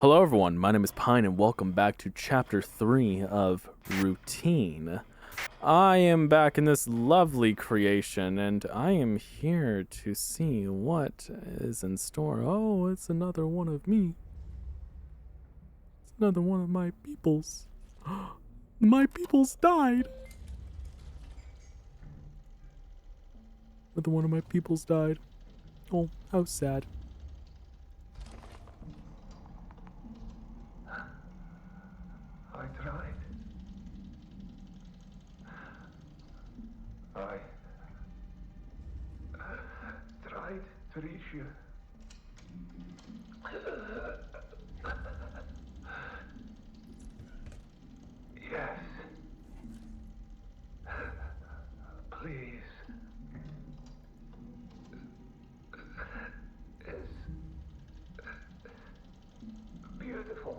Hello everyone, my name is Pine and welcome back to Chapter 3 of Routine. I am back in this lovely creation and I am here to see what is in store. Oh, it's another one of me. It's another one of my peoples. My peoples died. Another one of my peoples died. Oh, how sad. I tried. I tried to reach you. Yes. Please. It's beautiful.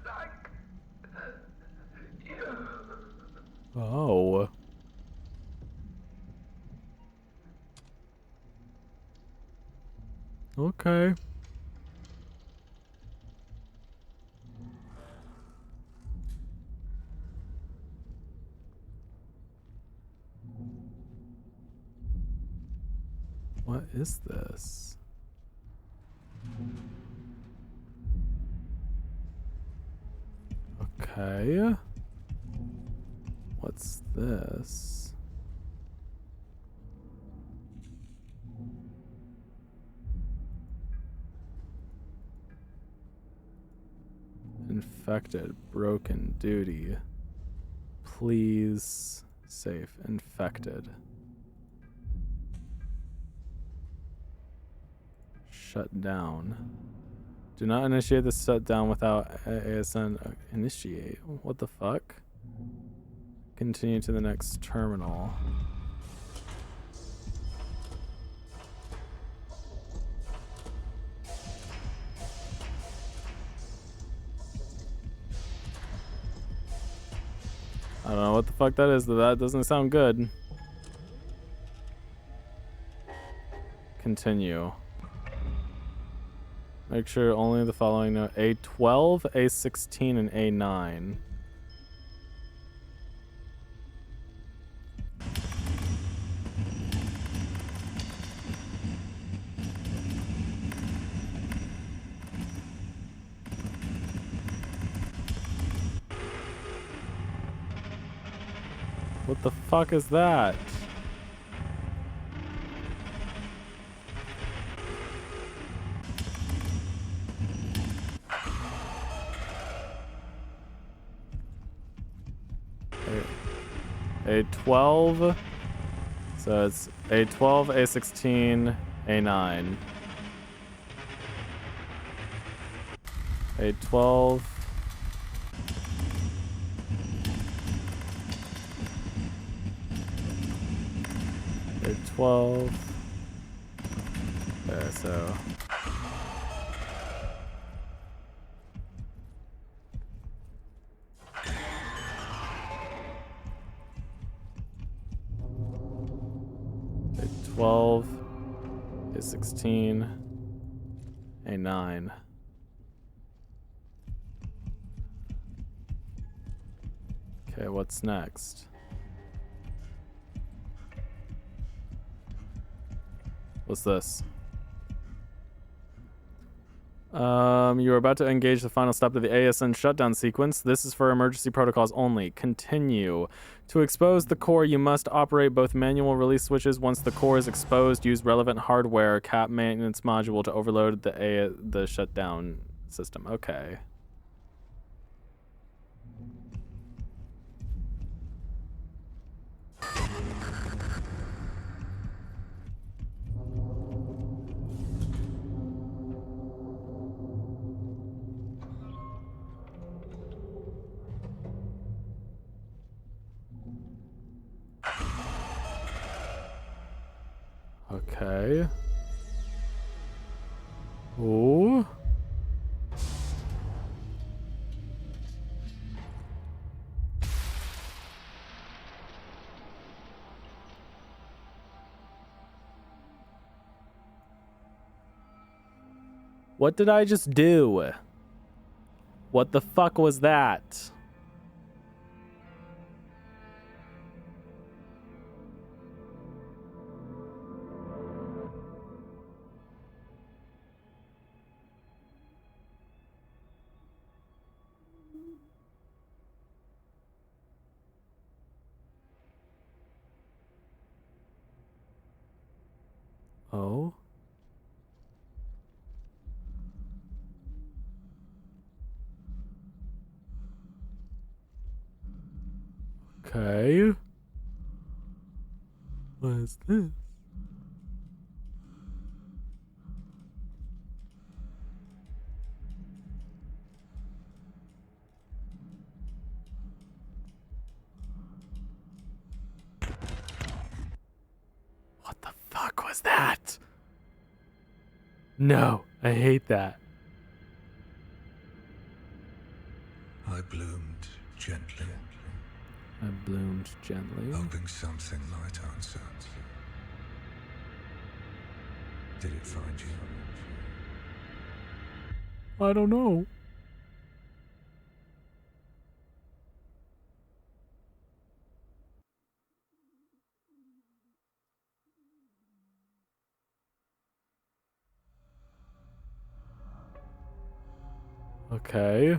Like you. Oh. Okay. What is this? Okay. What's this? Infected, broken, duty. Please, safe, infected. Shut down. Do not initiate the shutdown without ASN initiate. What the fuck? Continue to the next terminal. I don't know what the fuck that is, but that doesn't sound good. Continue. Make sure only the following note: A12, A16, and A9. What the fuck is that? A12. So it's A12, A16, A9. A12. A12. Okay, so. A12. A16. A9. Okay, what's next? What's this? You are about to engage the final step of the ASN shutdown sequence. This is for emergency protocols only. Continue. To expose the core, you must operate both manual release switches. Once the core is exposed, use relevant hardware cap maintenance module to overload the shutdown system. Okay. Okay. Ooh. What did I just do? What the fuck was that? Oh. Okay. What is this? What the fuck was that? No, I hate that. I bloomed gently, I bloomed gently. hoping something might answer. Did it find you? I don't know. Okay.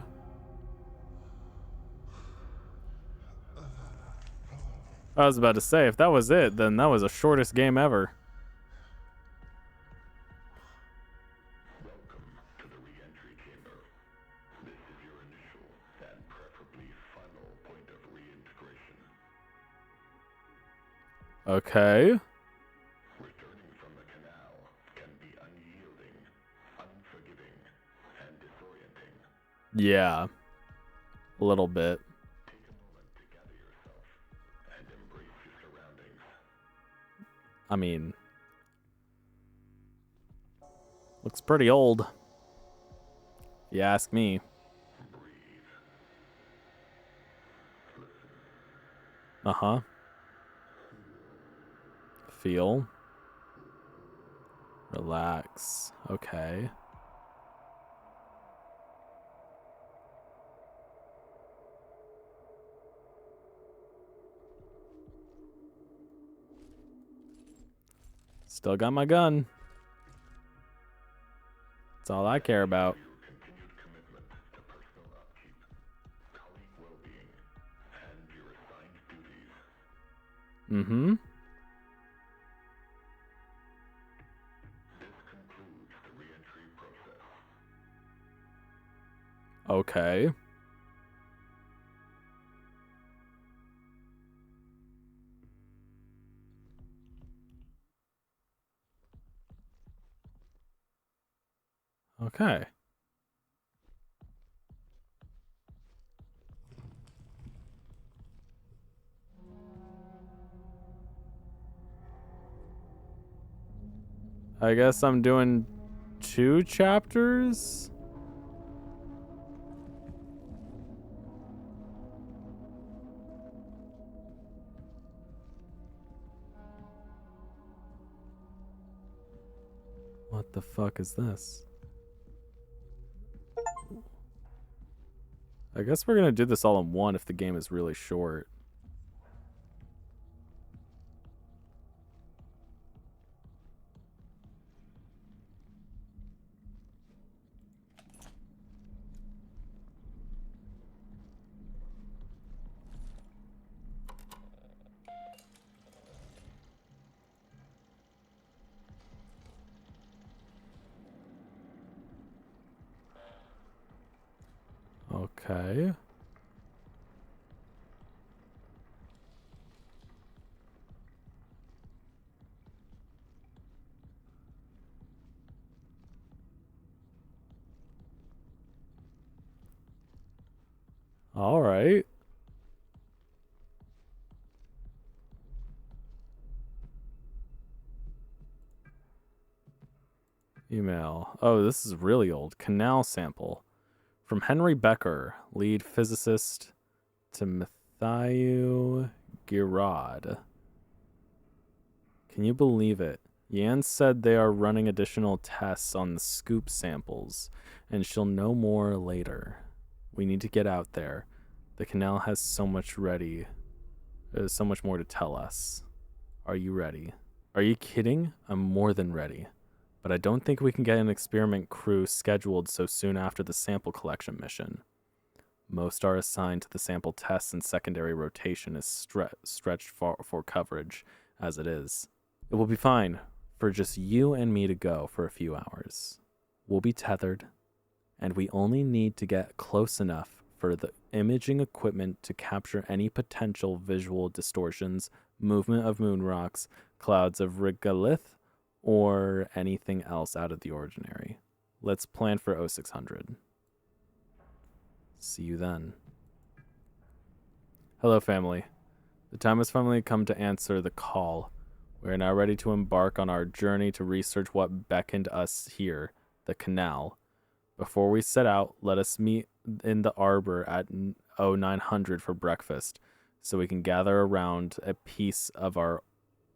I was about to say, if that was it, then that was the shortest game ever. Welcome to the re-entry chamber. This is your initial and preferably final point of reintegration. Okay. Returning from the canal can be unyielding, unforgiving, and disorienting. Yeah. A little bit. Take a moment to gather yourself and embrace your surroundings. I mean, looks pretty old. If you ask me. Breathe. Uh-huh. Feel. Relax. Okay. Still got my gun. That's all I care about. Your continued commitment to personal upkeep, colleague well-being, and your assigned duties. Mm-hmm. This concludes the re-entry process. Okay. Okay. I guess I'm doing 2 chapters? What the fuck is this? I guess we're gonna do this all in one if the game is really short. Okay. All right. Email. Oh, this is really old. Canal sample. From Henry Becker, lead physicist, to Matthew Girard. Can you believe it? Yan said they are running additional tests on the scoop samples, and she'll know more later. We need to get out there. The canal has so much so much more to tell us. Are you ready? Are you kidding? I'm more than ready. But I don't think we can get an experiment crew scheduled so soon after the sample collection mission. Most are assigned to the sample tests and secondary rotation is stretched for coverage as it is. It will be fine for just you and me to go for a few hours. We'll be tethered, and we only need to get close enough for the imaging equipment to capture any potential visual distortions, movement of moon rocks, clouds of regolith, or anything else out of the ordinary. Let's plan for 0600. See you then. Hello, family. The time has finally come to answer the call. We are now ready to embark on our journey to research what beckoned us here, the canal. Before we set out, let us meet in the arbor at 0900 for breakfast, so we can gather around a piece of our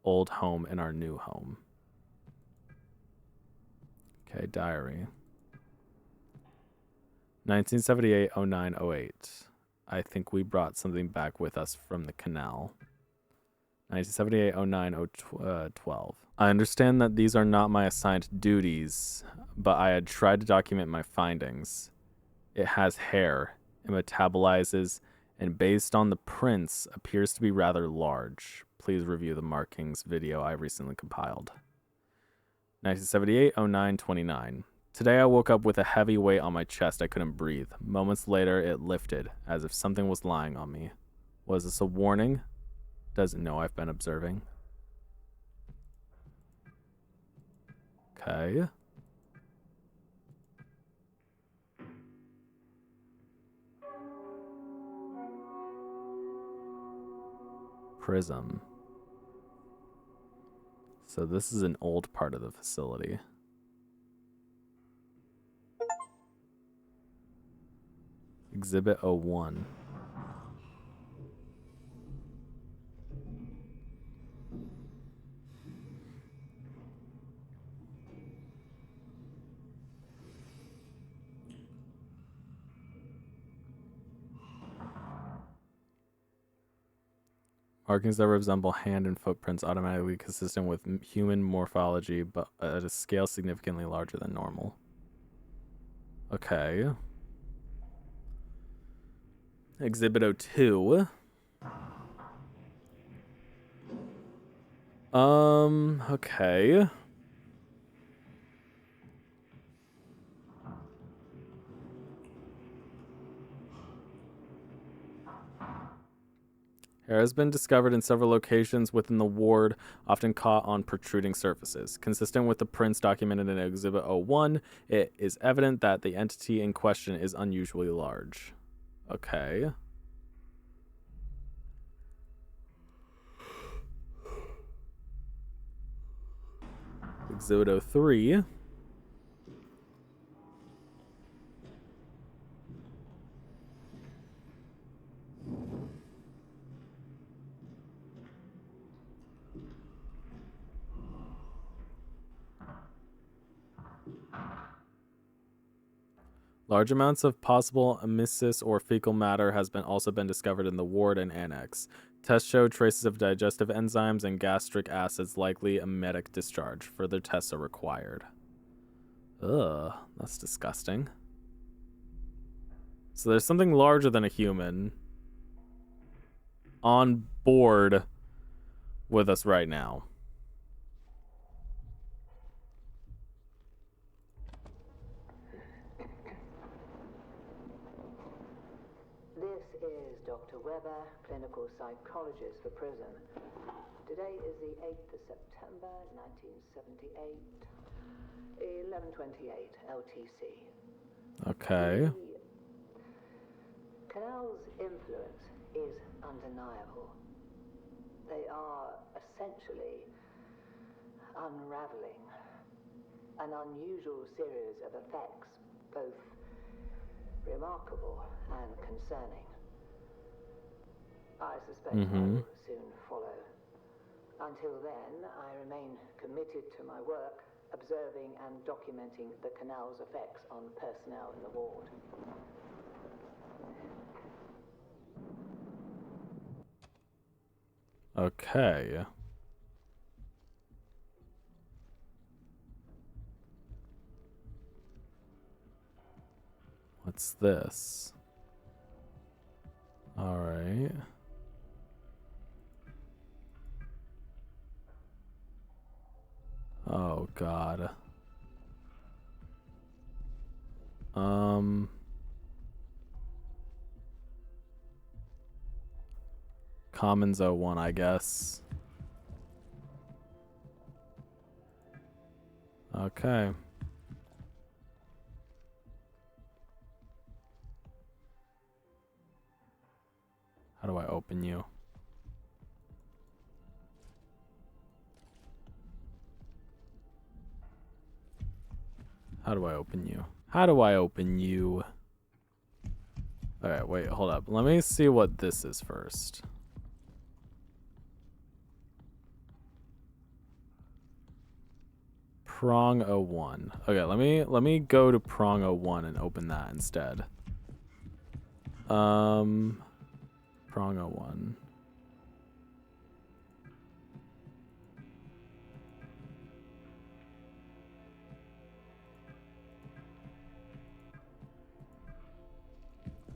old home and our new home. Okay, diary. 1978-09-08. I think we brought something back with us from the canal. 1978-09-12. I understand that these are not my assigned duties, but I had tried to document my findings. It has hair, it metabolizes, and based on the prints, appears to be rather large. Please review the markings video I recently compiled. 1978-09-29. Today I woke up with a heavy weight on my chest. I couldn't breathe. Moments later, it lifted, as if something was lying on me. Was this a warning? Doesn't know I've been observing. Okay. Prism. So this is an old part of the facility. Exhibit 01. Markings that resemble hand and footprints automatically consistent with human morphology, but at a scale significantly larger than normal. Okay. Exhibit 02. Okay. Hair has been discovered in several locations within the ward, often caught on protruding surfaces. Consistent with the prints documented in Exhibit 01, it is evident that the entity in question is unusually large. Okay. Exhibit 03. Large amounts of possible emesis or fecal matter has also been discovered in the ward and annex. Tests show traces of digestive enzymes and gastric acids, likely emetic discharge. Further tests are required. Ugh, that's disgusting. So there's something larger than a human on board with us right now. This is Dr. Weber, clinical psychologist for prison. Today is the 8th of September, 1978, 11:28 LTC. Okay. The canal's influence is undeniable. They are essentially unraveling an unusual series of effects, both remarkable and concerning. I suspect I will soon follow. Until then, I remain committed to my work, observing and documenting the canal's effects on personnel in the ward. Okay. What's this? All right. Oh God. Commons 01, I guess. Okay. How do I open you? How do I open you? How do I open you? Alright, wait, hold up. Let me see what this is first. Prong 01. Okay, let me go to Prong 01 and open that instead. Prong 01.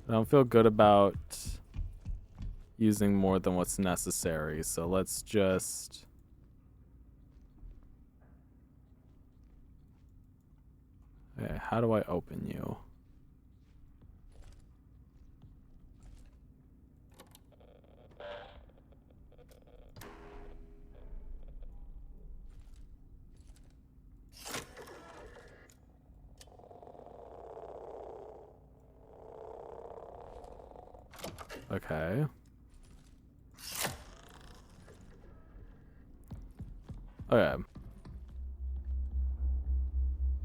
I don't feel good about using more than what's necessary, so let's just... Okay, how do I open you? Okay. Okay.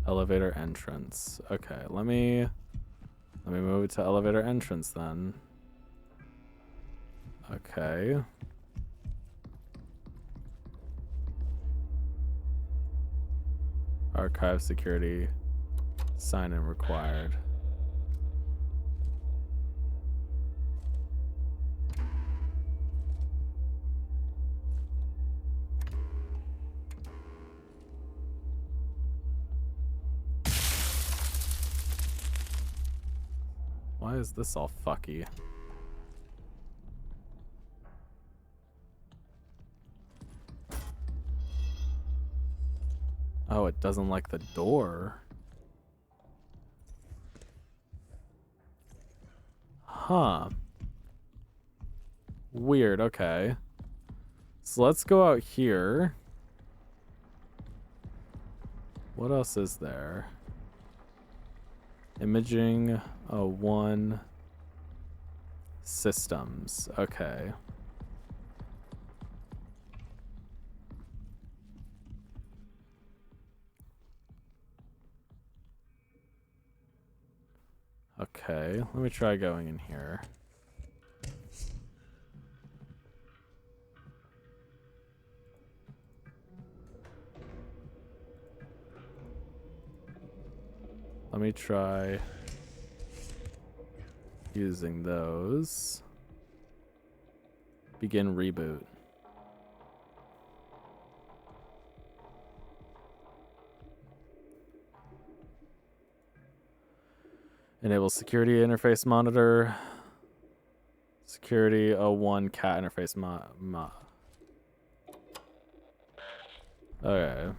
Elevator entrance. Okay, let me move it to elevator entrance then. Okay. Archive security. Sign in required. Why is this all fucky? Oh, it doesn't like the door. Huh. Weird, okay. So let's go out here. What else is there? Imaging 01 systems. Okay. Okay, let me try going in here. Let me try using those. Begin reboot. Enable security interface monitor. Security 01 cat interface Okay.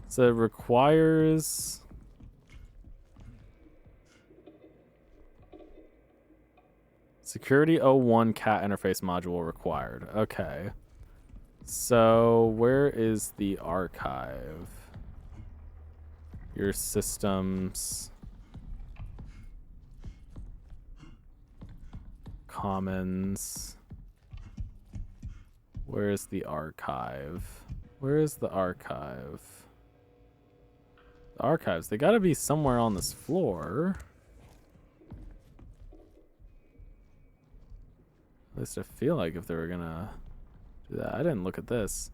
So it requires... Security 01 cat interface module required. Okay. So where is the archive? Your systems. Commons. Where is the archive? Where is the archive? The archives, they gotta be somewhere on this floor. At least I feel like if they were gonna do that. I didn't look at this.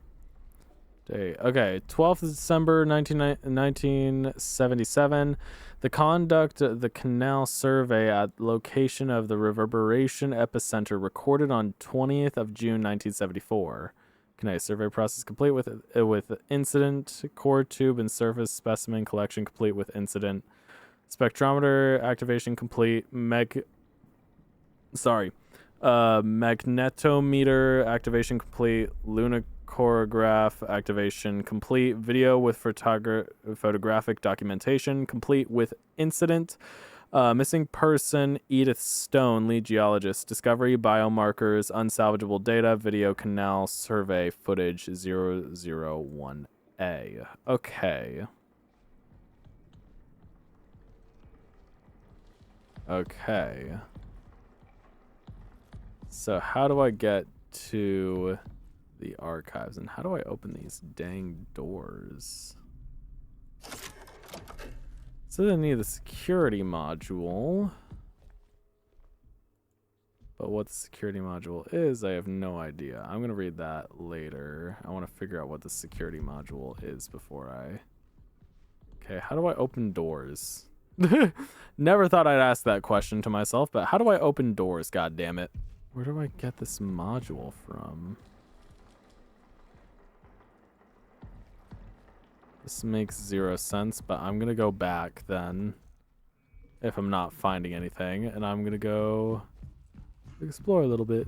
Okay, 12th December 1977. The conduct the canal survey at location of the reverberation epicenter recorded on 20th of June 1974. Kinetic survey process complete with incident, core tube and surface specimen collection complete with incident. Spectrometer activation complete. Magnetometer activation complete. Lunarchograph activation complete. Video with photographic documentation complete with incident. Missing person Edith Stone, lead geologist. Discovery biomarkers, unsalvageable data, video canal survey footage 001A. Okay. Okay. So how do I get to the archives, and how do I open these dang doors? So I need the security module. But what the security module is, I have no idea. I'm gonna read that later. I want to figure out what the security module is before I... Okay, how do I open doors? Never thought I'd ask that question to myself, but how do I open doors, god damn it? Where do I get this module from? This makes 0 sense, but I'm gonna go back then if I'm not finding anything, and I'm gonna go explore a little bit.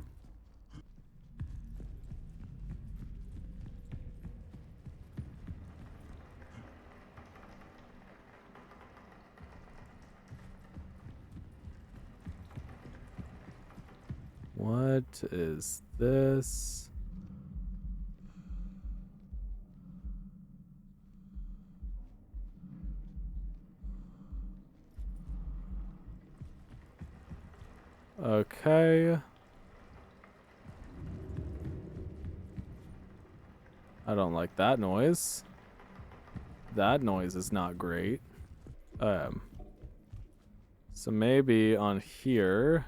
What is this? Okay. I don't like that noise. That noise is not great. So maybe on here.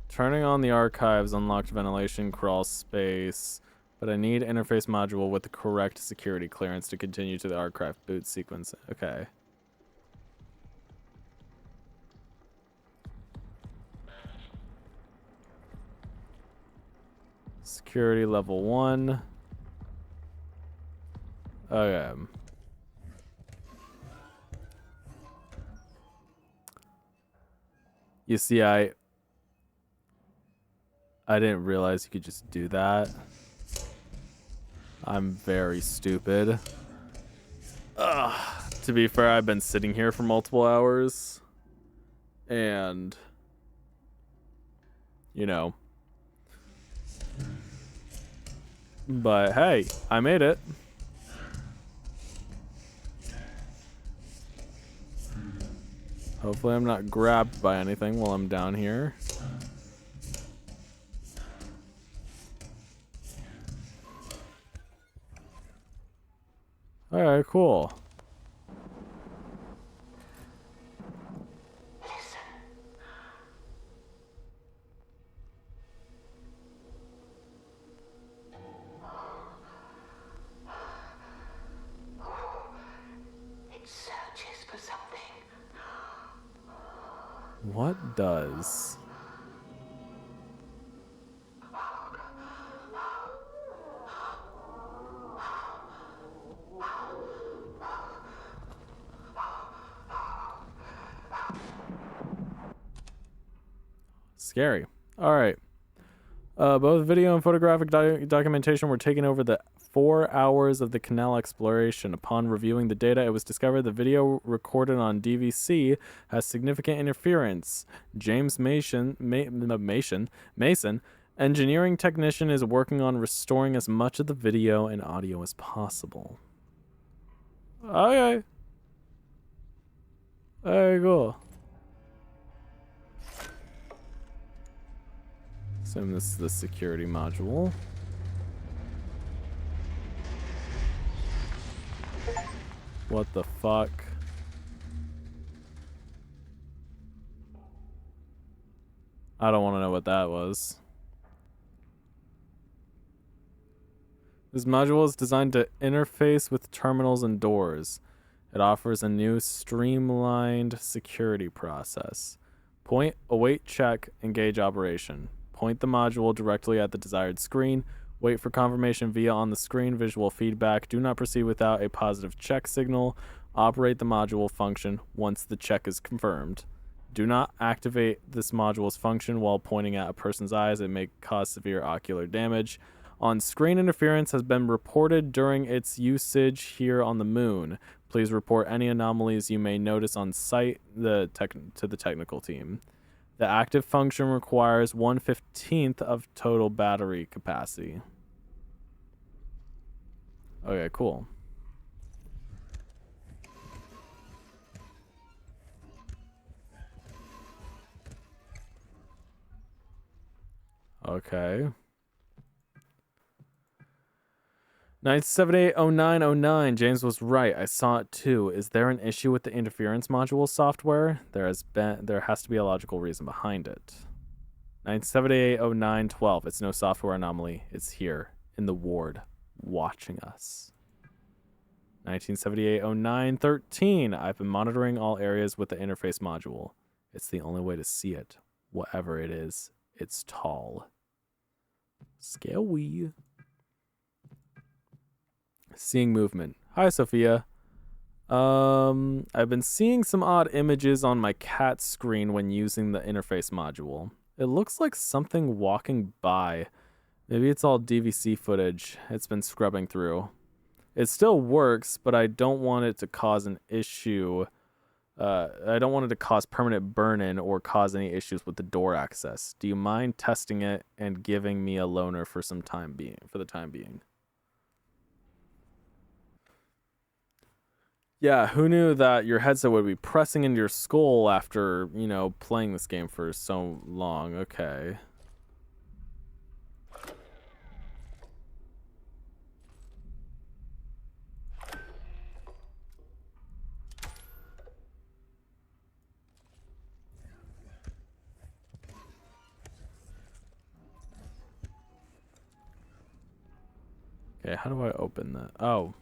Turning on the archives unlocked ventilation crawl space, but I need interface module with the correct security clearance to continue to the archive boot sequence. Okay. Security level 1. Okay. You see, I didn't realize you could just do that. I'm very stupid. To be fair, I've been sitting here for multiple hours. And, you know. But hey, I made it. Hopefully I'm not grabbed by anything while I'm down here. Alright, cool. It searches for something. What does? Scary. All right. Both video and photographic documentation were taken over the 4 hours of the canal exploration. Upon reviewing the data, it was discovered the video recorded on DVC has significant interference. James Mason, engineering technician, is working on restoring as much of the video and audio as possible. Okay. Very cool. Assume this is the security module. What the fuck? I don't want to know what that was. This module is designed to interface with terminals and doors. It offers a new streamlined security process. Point, await, check, engage operation. Point the module directly at the desired screen. Wait for confirmation via on the screen visual feedback. Do not proceed without a positive check signal. Operate the module function once the check is confirmed. Do not activate this module's function while pointing at a person's eyes. It may cause severe ocular damage. On-screen interference has been reported during its usage here on the moon. Please report any anomalies you may notice on site to the technical team. The active function requires 1/15 of total battery capacity. Okay, cool. Okay. 9780909. James was right. I saw it too. Is there an issue with the interference module software? There has to be a logical reason behind it. 9780912. It's no software anomaly. It's here in the ward watching us. 19780913. I've been monitoring all areas with the interface module. It's the only way to see it. Whatever it is, it's tall. Scary. Seeing movement. Hi, Sophia. I've been seeing some odd images on my cat screen when using the interface module. It looks like something walking by. Maybe it's all DVC footage it's been scrubbing through. It still works, but I don't want it to cause an issue. I don't want it to cause permanent burn-in or cause any issues with the door access. Do you mind testing it and giving me a loaner for the time being? Yeah, who knew that your headset would be pressing into your skull after, playing this game for so long? Okay. Okay, how do I open that? Oh.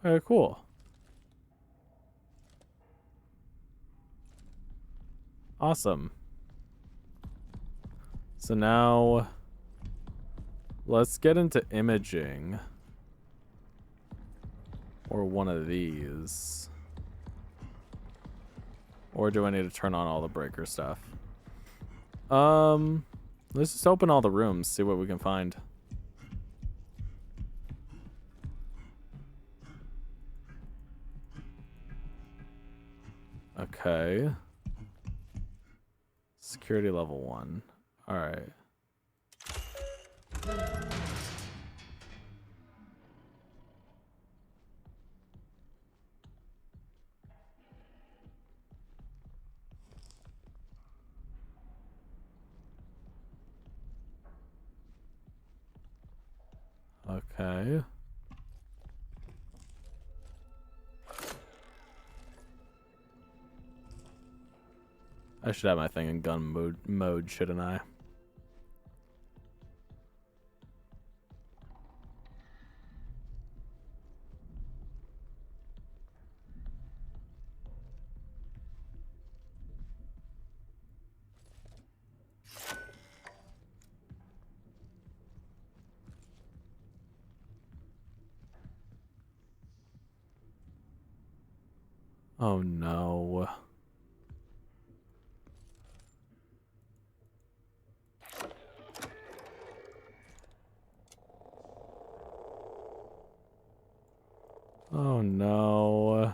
Okay, cool. Awesome. So now let's get into imaging. Or one of these. Or do I need to turn on all the breaker stuff? Let's just open all the rooms, see what we can find. Okay. Security level 1. All right. Okay. I should have my thing in gun mode, shouldn't I? Oh no. Oh no.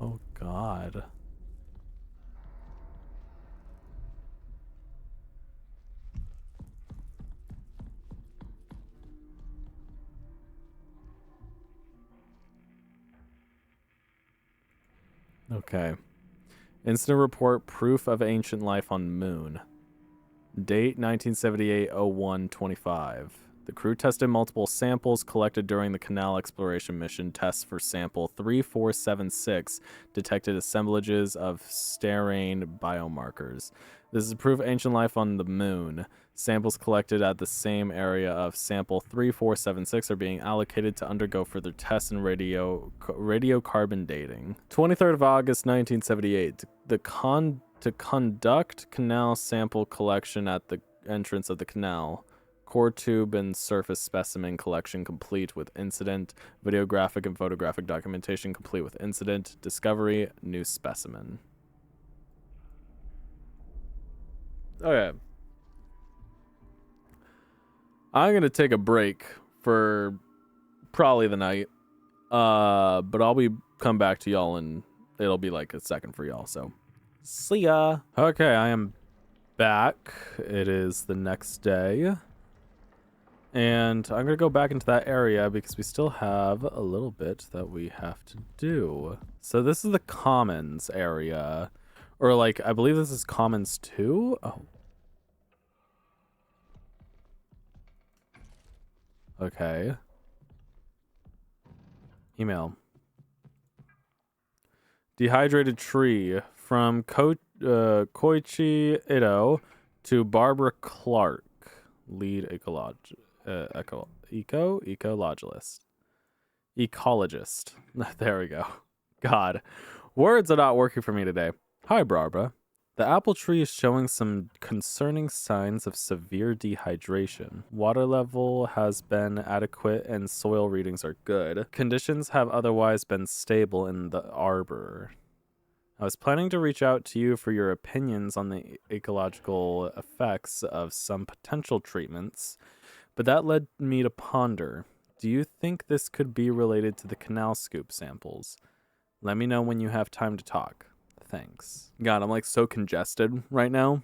Oh God. Okay. Incident report, proof of ancient life on moon. Date 1978-01-25. The crew tested multiple samples collected during the canal exploration mission. Tests for sample 3476 detected assemblages of sterane biomarkers. This is proof of ancient life on the moon. Samples collected at the same area of sample 3476 are being allocated to undergo further tests and radiocarbon dating. 23rd of August 1978. To conduct canal sample collection at the entrance of the canal. Core tube and surface specimen collection complete with incident. Videographic and photographic documentation complete with incident. Discovery, new specimen. Okay. I'm going to take a break for probably the night. But I'll come back to y'all and it'll be like a second for y'all, so see ya. Okay, I am back. It is the next day. And I'm going to go back into that area because we still have a little bit that we have to do. So this is the Commons area. Or like, I believe this is Commons 2? Oh. Okay. Email. Dehydrated tree from Koichi Ito to Barbara Clark, lead ecologist. There we go. God, words are not working for me today. Hi, Barbara. The apple tree is showing some concerning signs of severe dehydration. Water level has been adequate and soil readings are good. Conditions have otherwise been stable in the arbor. I was planning to reach out to you for your opinions on the ecological effects of some potential treatments, but that led me to ponder. Do you think this could be related to the canal scoop samples? Let me know when you have time to talk. Thanks. God, I'm like so congested right now.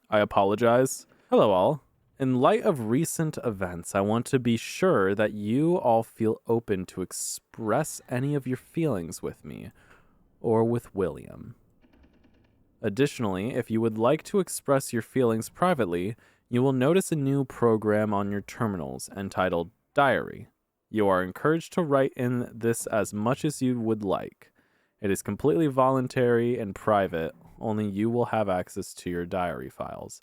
I apologize. Hello all. In light of recent events, I want to be sure that you all feel open to express any of your feelings with me or with William. Additionally, if you would like to express your feelings privately, you will notice a new program on your terminals entitled Diary. You are encouraged to write in this as much as you would like. It is completely voluntary and private. Only you will have access to your diary files.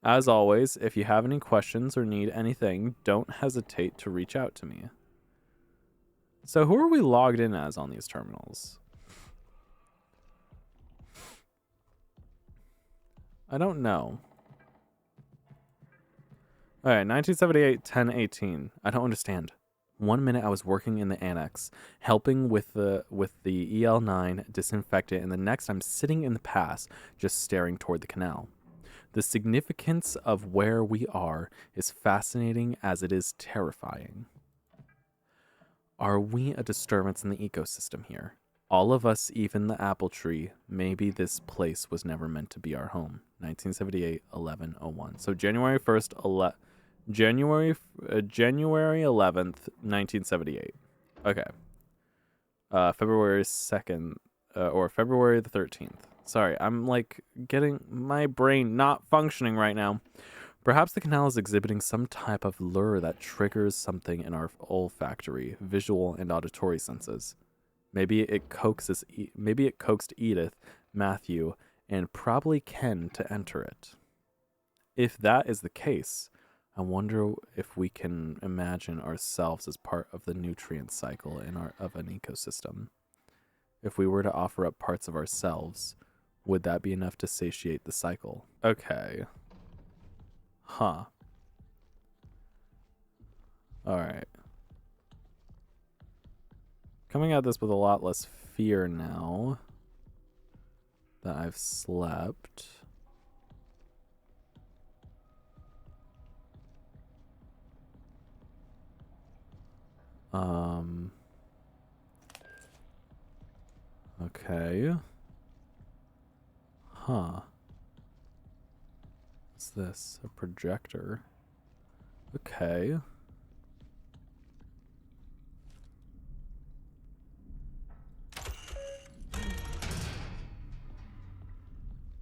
As always, if you have any questions or need anything, don't hesitate to reach out to me. So who are we logged in as on these terminals? I don't know. All right, 1978, 1018. I don't understand. 1 minute I was working in the annex, helping with the EL9 disinfectant, and the next I'm sitting in the pass, just staring toward the canal. The significance of where we are is fascinating as it is terrifying. Are we a disturbance in the ecosystem here? All of us, even the apple tree, maybe this place was never meant to be our home. 1978, 1101. So January 1st, January 11th, 1978. Okay. February 2nd, or February the 13th. Sorry, I'm like getting my brain not functioning right now. Perhaps the canal is exhibiting some type of lure that triggers something in our olfactory, visual, and auditory senses. Maybe it coaxed Edith, Matthew, and probably Ken to enter it. If that is the case, I wonder if we can imagine ourselves as part of the nutrient cycle of an ecosystem. If we were to offer up parts of ourselves, would that be enough to satiate the cycle? Okay. Huh. Alright. Coming at this with a lot less fear now that I've slept. Okay. Huh. What's this? A projector. Okay.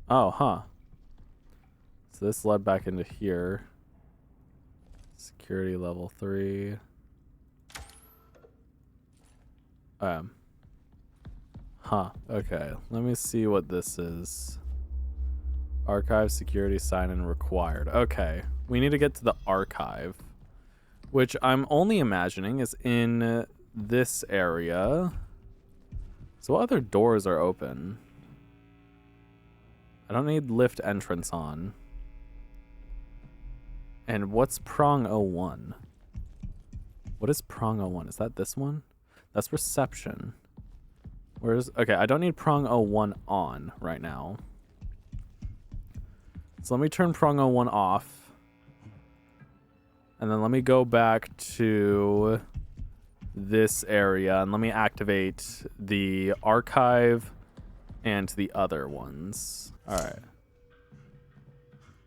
Oh, huh. So this led back into here. Security level 3. Huh. Okay. Let me see what this is. Archive security sign-in required. Okay. We need to get to the archive, which I'm only imagining is in this area. So what other doors are open? I don't need lift entrance on. And what's prong 01? What is prong 01? Is that this one? That's reception. Where's... Okay, I don't need prong 01 on right now. So let me turn prong 01 off. And then let me go back to this area and let me activate the archive and the other ones. All right.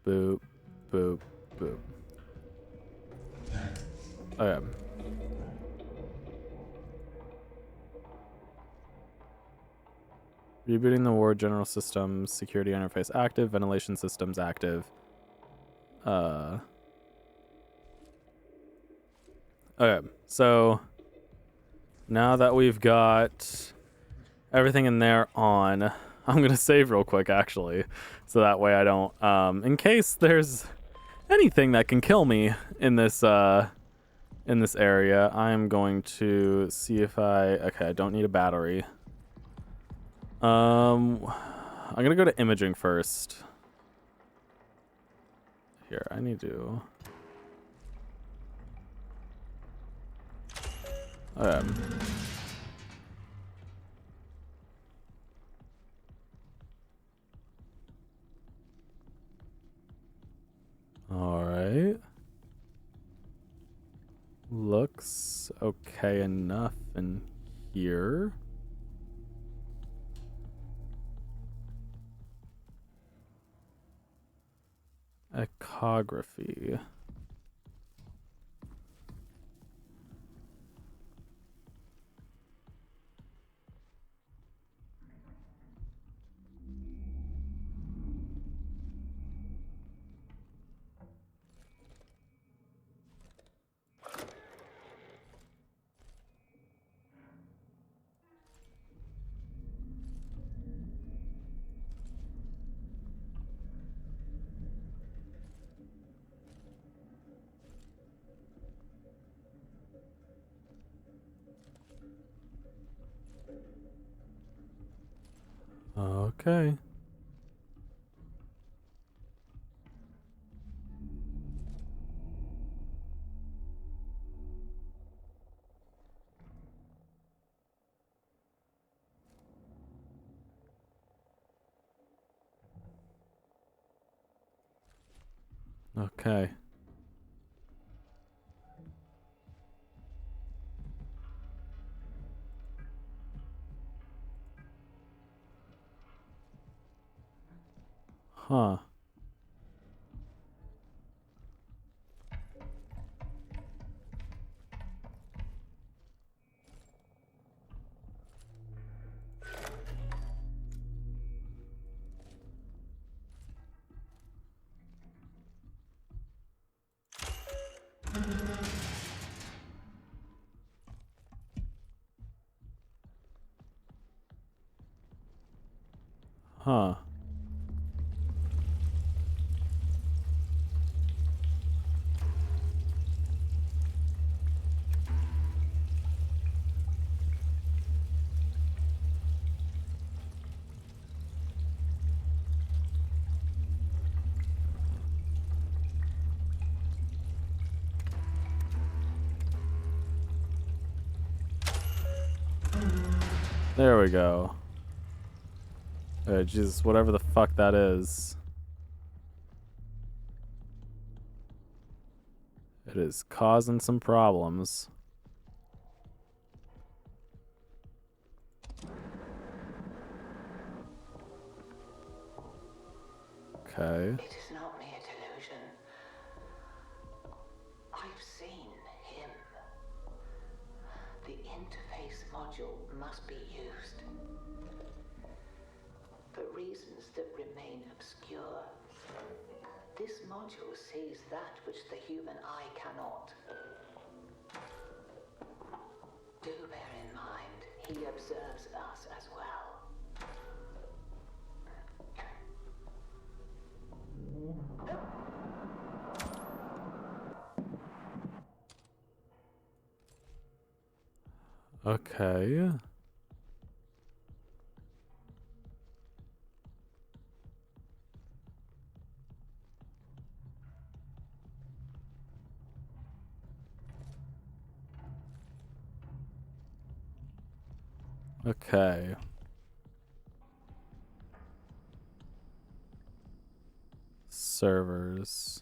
Boop, boop, boop. Okay. Rebooting the ward, general systems, security interface active, ventilation systems active. Okay, so now that we've got everything in there on, I'm gonna save real quick actually, so that way I don't, in case there's anything that can kill me in this area, I'm going to see if okay, I don't need a battery. I'm gonna go to imaging first. Here, I need to. All right. Looks okay enough in here. Echography. Okay. Okay. Huh. Huh. There we go. Jesus, whatever the fuck that is. It is causing some problems. Okay. It is not mere delusion. I've seen him. The interface module must be used. But reasons that remain obscure. This module sees that which the human eye cannot. Do bear in mind, he observes us as well. Okay. Okay. Servers.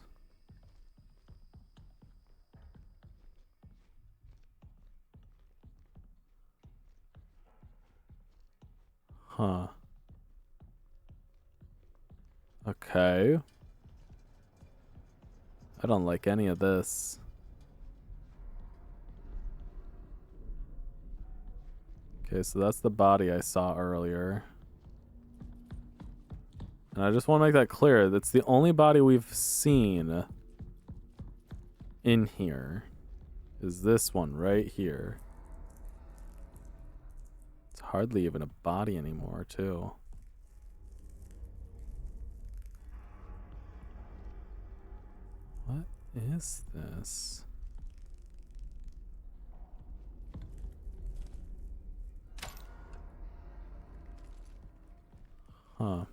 Huh. Okay. I don't like any of this. Okay, so that's the body I saw earlier. And I just want to make that clear. That's the only body we've seen in here. Is this one right here. It's hardly even a body anymore, too. What is this? Huh.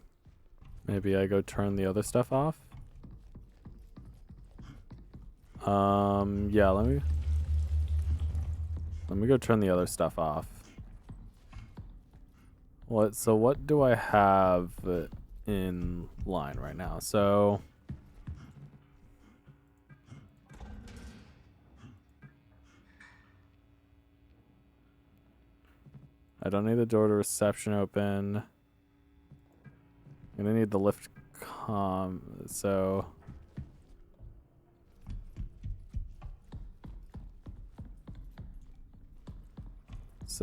Maybe I go turn the other stuff off? Yeah, let me go turn the other stuff off. What do I have in line right now? So I don't need the door to reception open. I'm gonna need the lift so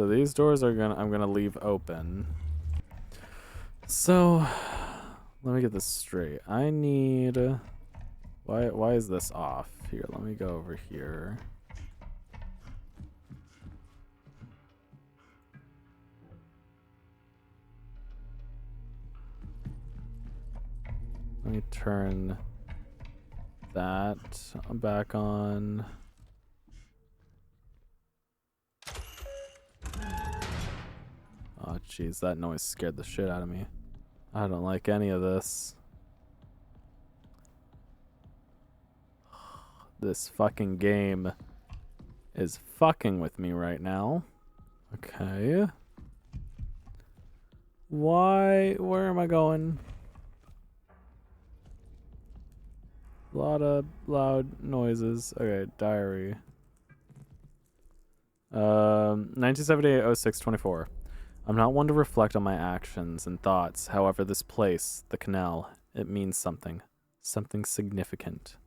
these doors I'm gonna leave open. So let me get this straight. I need why is this off? Here, let me go over here. Let me turn that back on. Oh, jeez, that noise scared the shit out of me. I don't like any of this. This fucking game is fucking with me right now. Okay. Where am I going? A lot of loud noises. Okay, diary. 1978-06-24. I'm not one to reflect on my actions and thoughts. However, this place, the canal, it means something. Something significant.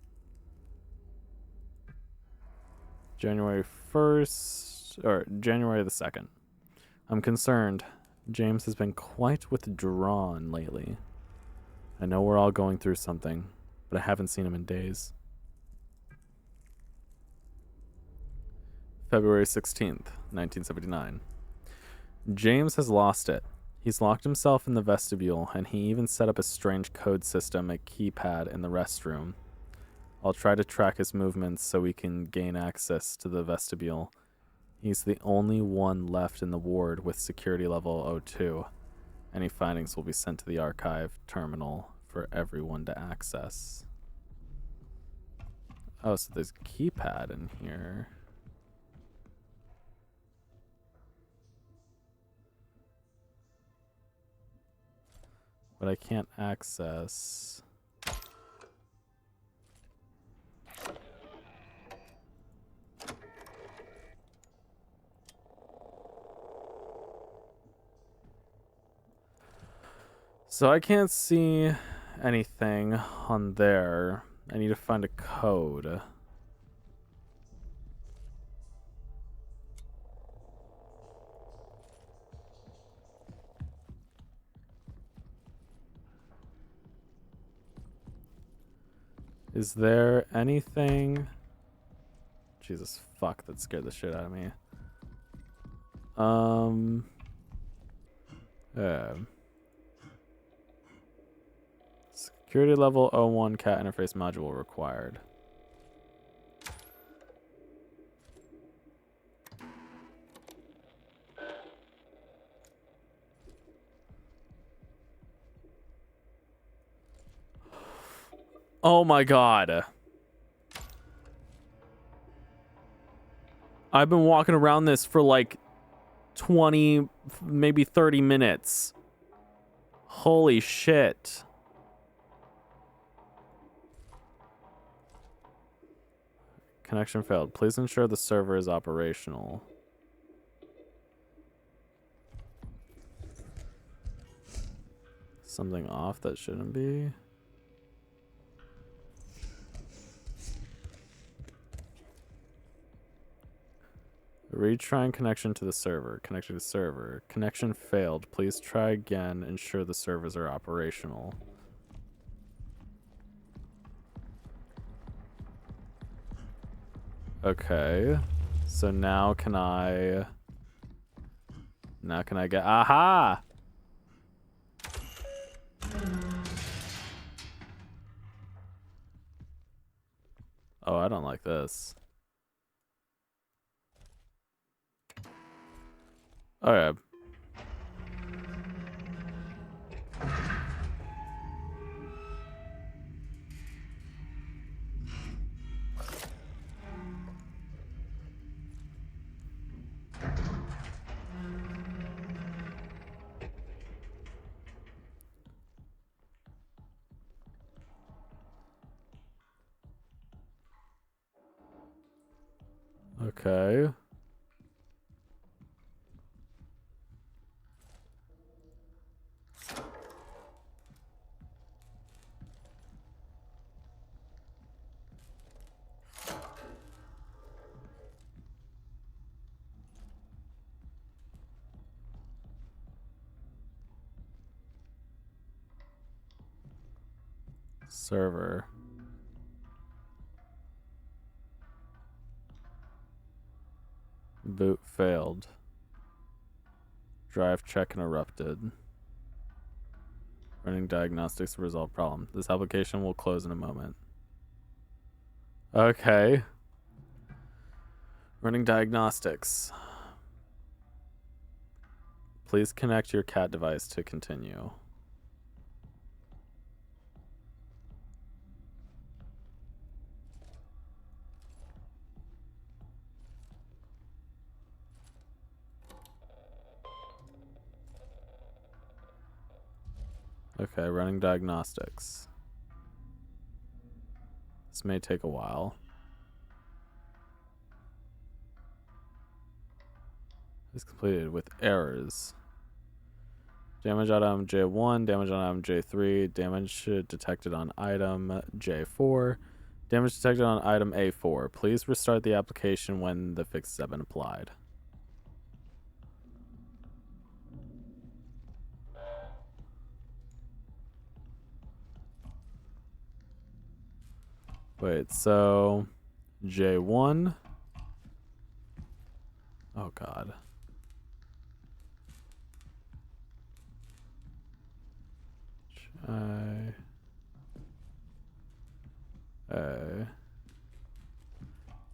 January 1st, or January the 2nd. I'm concerned. James has been quite withdrawn lately. I know we're all going through something, but I haven't seen him in days. February 16th, 1979. James has lost it. He's locked himself in the vestibule, and he even set up a strange code system, a keypad in the restroom. I'll try to track his movements so we can gain access to the vestibule. He's the only one left in the ward with security level 02. Any findings will be sent to the archive terminal for everyone to access. Oh, so there's a keypad in here. But I can't access. So I can't see anything on there. I need to find a code. Is there anything... Jesus, fuck, that scared the shit out of me. Security level 01 cat interface module required. Oh my god. I've been walking around this for like 20, maybe 30 minutes. Holy shit. Connection failed. Please ensure the server is operational. Something off that shouldn't be. Retrying connection to the server. Connecting to the server. Connection failed. Please try again. Ensure the servers are operational. Okay. So now can I... Now can I get... Aha! Oh, I don't like this. Okay. Okay. Server. Boot failed. Drive check interrupted. Running diagnostics to resolve problem. This application will close in a moment. Okay. Running diagnostics. Please connect your cat device to continue. Okay, running diagnostics. This may take a while. It's completed with errors. Damage on item J1, damage on item J3, damage detected on item J4, damage detected on item A4. Please restart the application when the fixes have been applied. Wait, so J1. Oh god.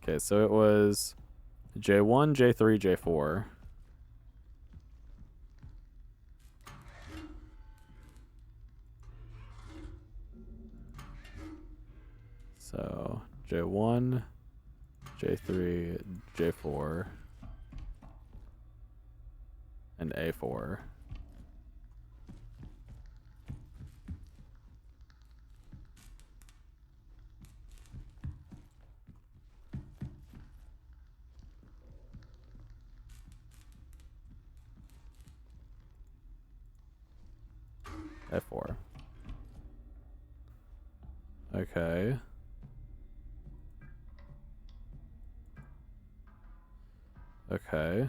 Okay, so it was J1, J3, J4. So J1, J3, J4, and A4. F4. Okay. Okay.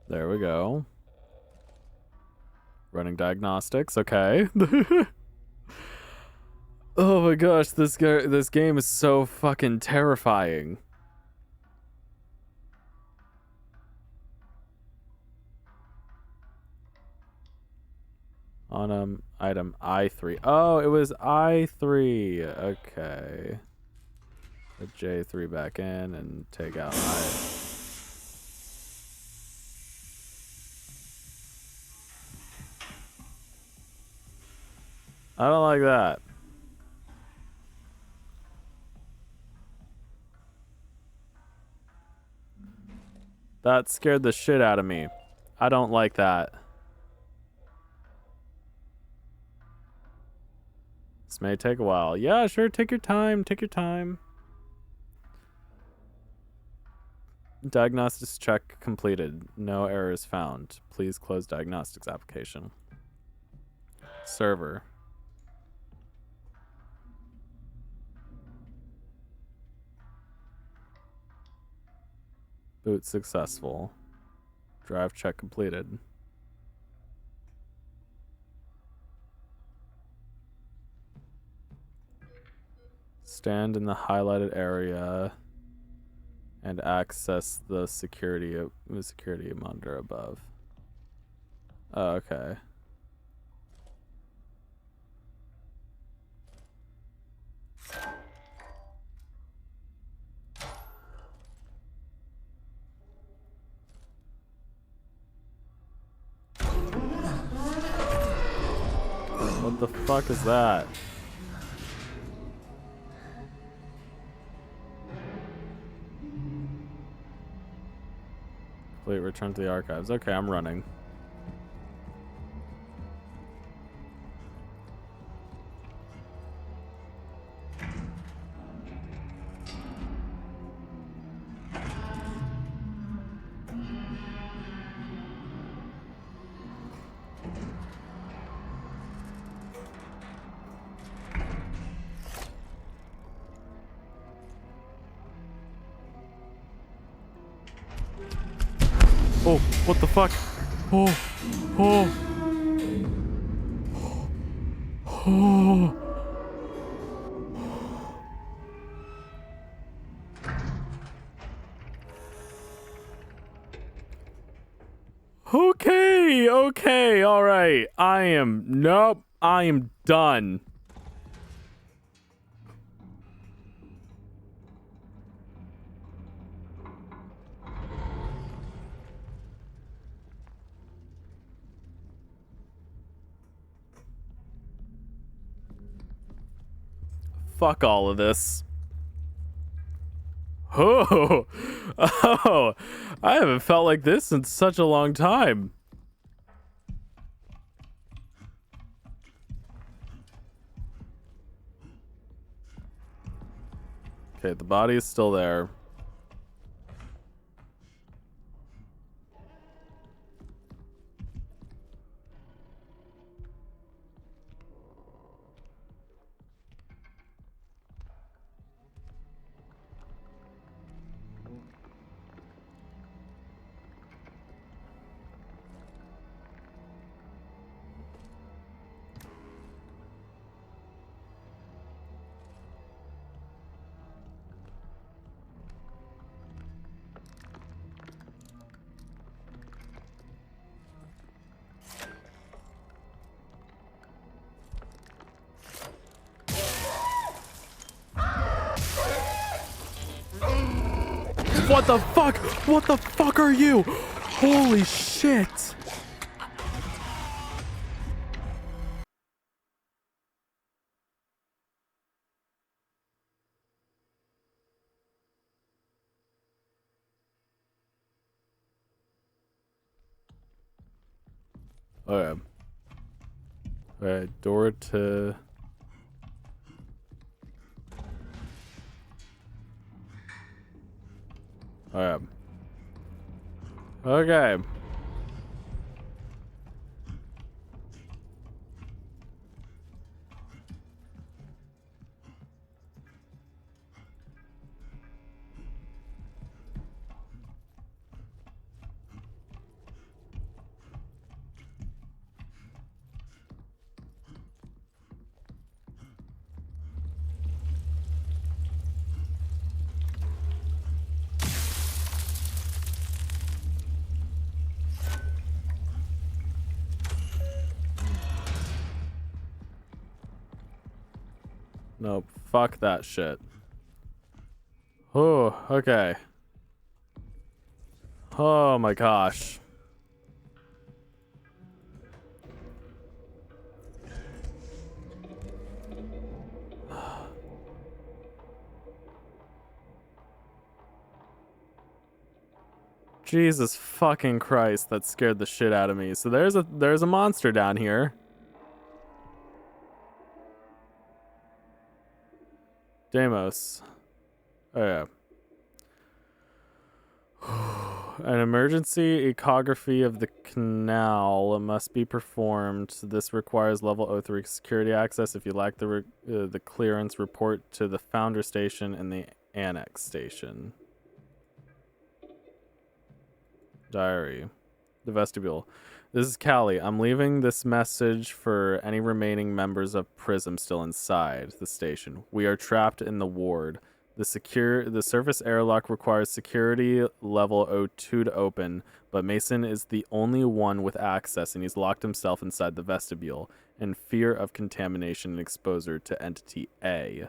There we go. Running diagnostics, okay. Oh my gosh, this game is so fucking terrifying. On item I3. Oh, it was I3. Okay. Put J3 back in and take out I. I don't like that. That scared the shit out of me. I don't like that. This may take a while. Yeah, sure, take your time. Take your time. Diagnostics check completed. No errors found. Please close diagnostics application. Server. Boot successful. Drive check completed. Stand in the highlighted area and access the security monitor above. Oh, okay. What the fuck is that? Complete return to the archives. Okay, I'm running. Oh, what the fuck? Oh, oh, oh. Okay, okay, alright. Nope, I am done. Fuck all of this. Oh, oh, I haven't felt like this in such a long time. Okay, the body is still there. What the fuck? What the fuck are you? Holy shit. Okay. Alright, door to... Alright. Okay. Nope. Fuck that shit. Oh, okay. Oh my gosh. Jesus fucking Christ, that scared the shit out of me. So there's a monster down here. Deimos. Oh yeah. An emergency ecography of the canal must be performed. This requires level 03 security access. If you lack the clearance, report to the founder station and the annex station. Diary. The vestibule. This is Callie. I'm leaving this message for any remaining members of Prism still inside the station. We are trapped in the ward. The surface airlock requires security level 02 to open, but Mason is the only one with access, and he's locked himself inside the vestibule in fear of contamination and exposure to Entity A.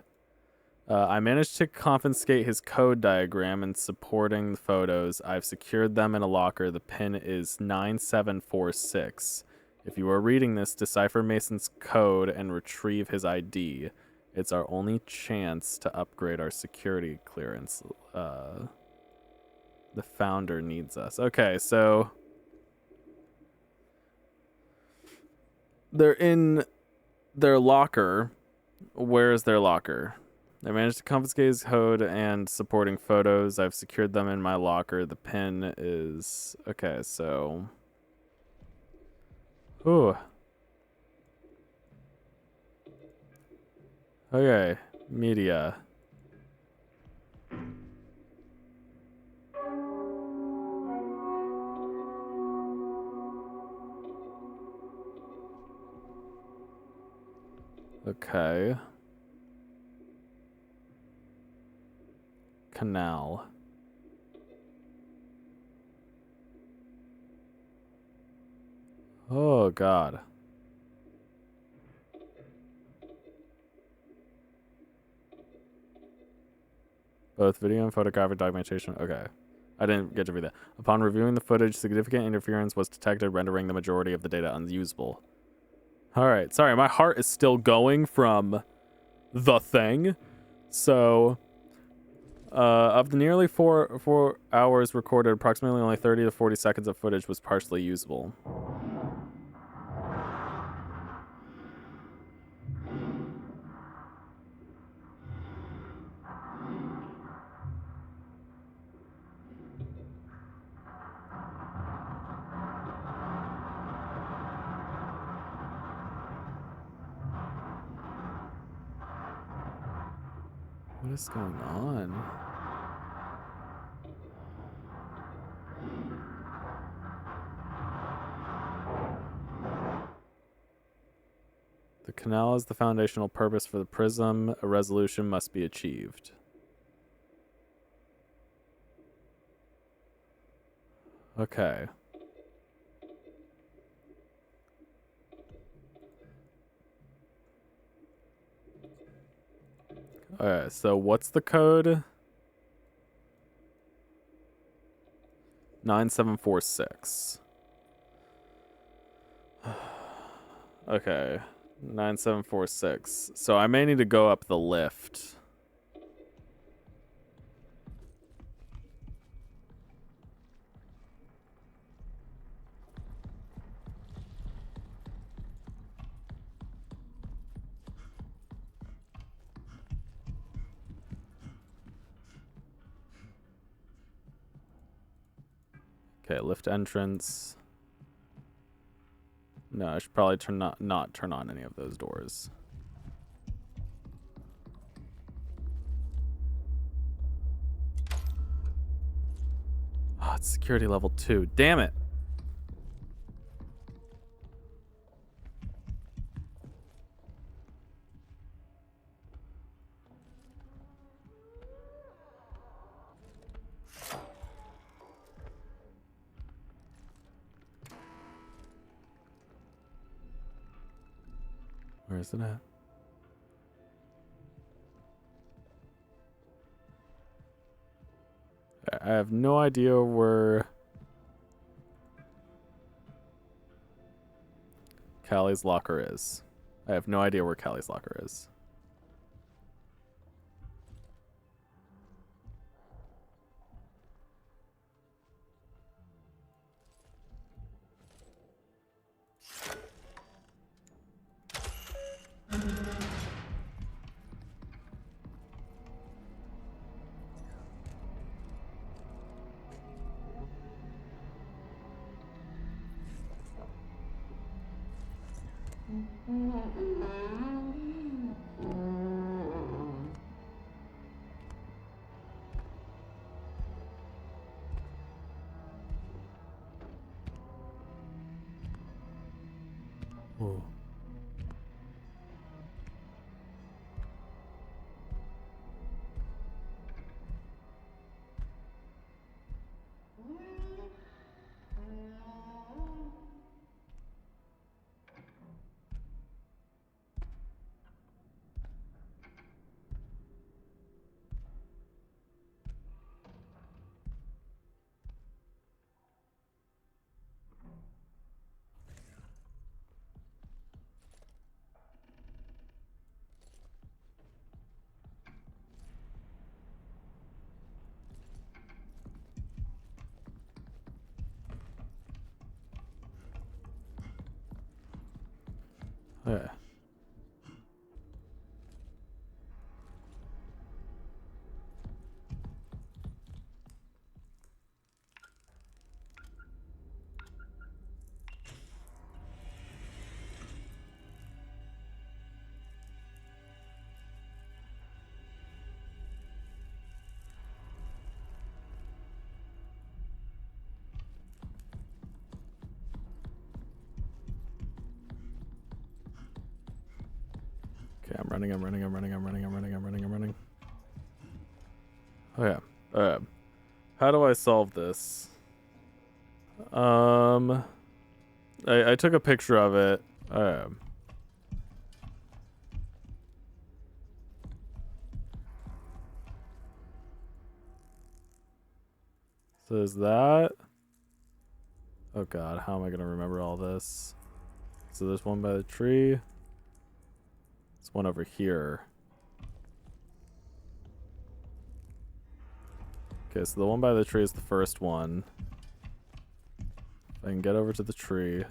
I managed to confiscate his code diagram and supporting the photos. I've secured them in a locker. The pin is 9746. If you are reading this, decipher Mason's code and retrieve his ID. It's our only chance to upgrade our security clearance. The founder needs us. Okay, so they're in their locker. Where is their locker? I managed to confiscate his code and supporting photos. I've secured them in my locker. The pin is... Okay, so... Ooh. Okay, media. Okay. Canal. Oh, God. Both video and photographic documentation. Okay. I didn't get to read that. Upon reviewing the footage, significant interference was detected, rendering the majority of the data unusable. Alright, sorry, my heart is still going from the thing. So... of the nearly four hours recorded, approximately only 30 to 40 seconds of footage was partially usable. What is going on? The canal is the foundational purpose for the prism. A resolution must be achieved. Okay. Alright, so what's the code? 9746. Okay. 9746. So I may need to go up the lift. Okay, lift entrance. No, I should probably not turn on any of those doors. Oh, it's security level 2. Damn it. Where is it at? I have no idea where Callie's locker is. I have no idea where Callie's locker is. Ooh. Yeah. Okay, I'm running. Oh yeah. How do I solve this? I took a picture of it. So is that? Oh god, how am I gonna remember all this? So there's one by the tree. There's one over here. Okay, so the one by the tree is the first one. If I can get over to the tree.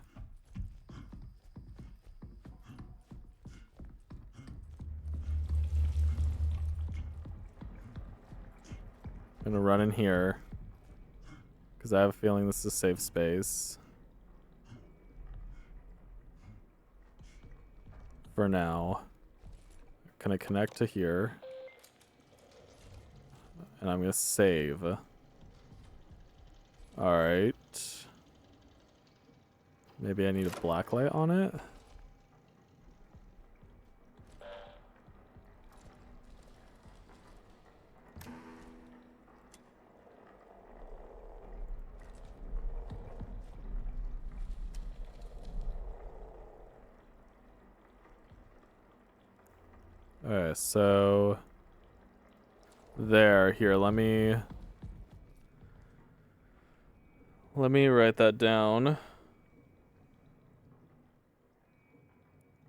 I'm gonna run in here. Because I have a feeling this is a safe space. For now. Can I connect to here? And I'm gonna save. Alright. Maybe I need a black light on it? Alright, so there, here, let me write that down.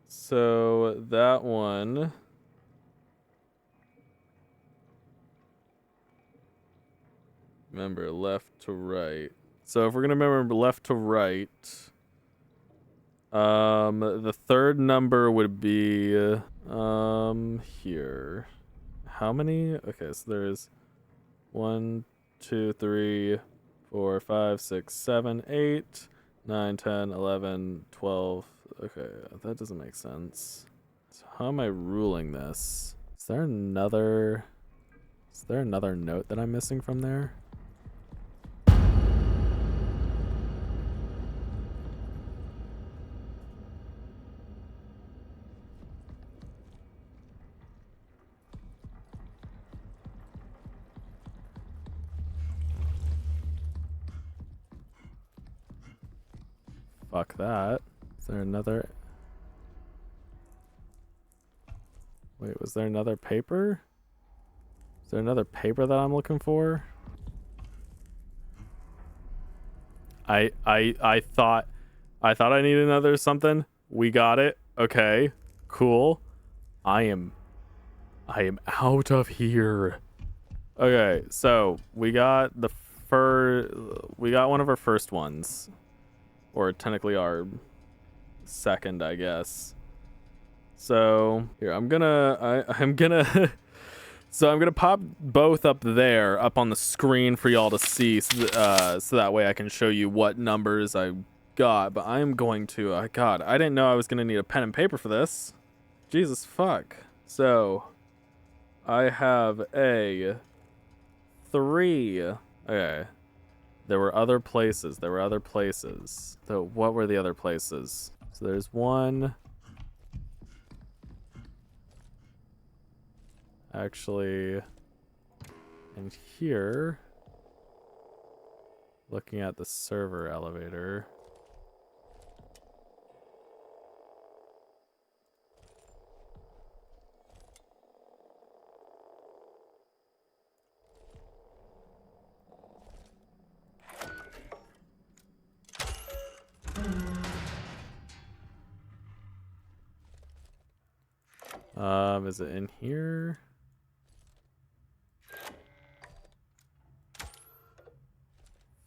So that one, remember left to right. So if we're gonna remember left to right, the third number would be here. How many? Okay, so there's 1, 2, 3, 4, 5, 6, 7, 8, 9, 10, 11, 12. Okay, that doesn't make sense. So how am I ruling this? Is there another note that I'm missing from there? Fuck that. Is there another? Wait, was there another paper? Is there another paper that I'm looking for? I thought I needed another something. We got it. Okay. Cool. I am out of here. Okay, so we got one of our first ones. Or technically our second, I guess. So here, I'm gonna so I'm gonna pop both up there, up on the screen for y'all to see, so that way I can show you what numbers I got. But I'm going to, God, I didn't know I was gonna need a pen and paper for this. Jesus fuck. So I have a 3. Okay. There were other places. So what were the other places? So there's one. Actually, and here, looking at the server elevator. Is it in here?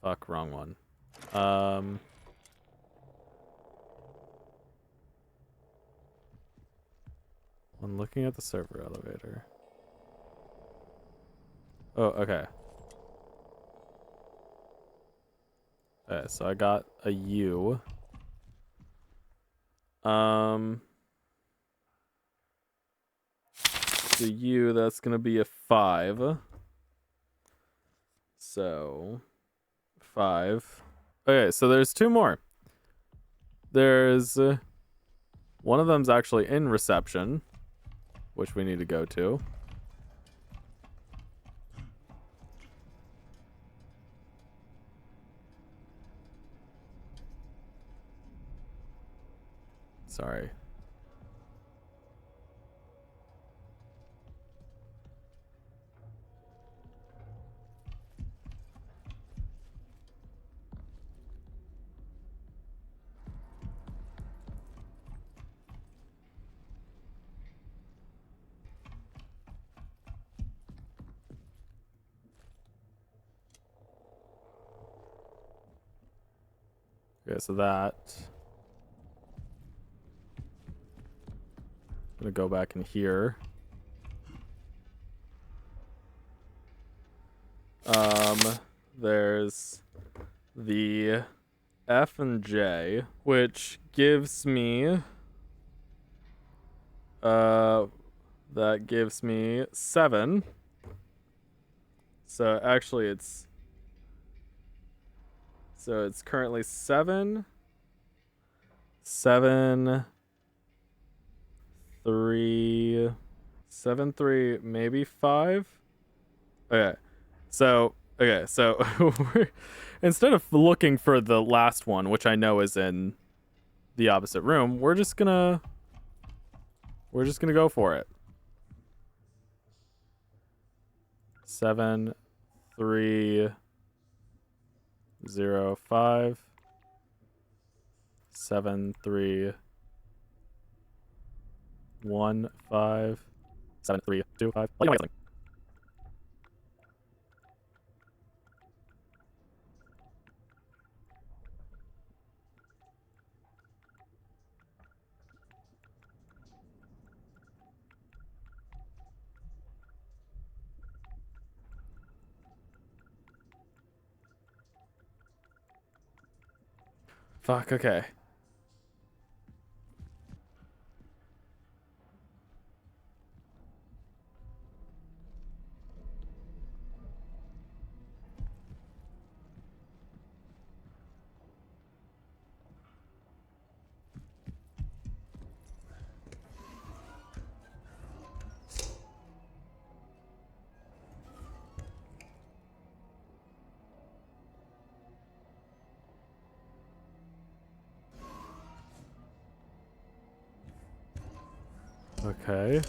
Fuck, wrong one. When looking at the server elevator. Oh, okay. Okay, so I got a U. The U, that's gonna be a 5. So 5. Okay, so there's 2 more. There's one of them's actually in reception, which we need to go to. Sorry. Okay, so that. I'm gonna go back in here. There's the F and J, which gives me that gives me 7. So actually it's currently 7 3 7 3 maybe 5. Okay. So instead of looking for the last one, which I know is in the opposite room, we're just gonna go for it. 7 3 0 5 7 3 1 5 7 3 2 5. Like something. Fuck, okay. Okay.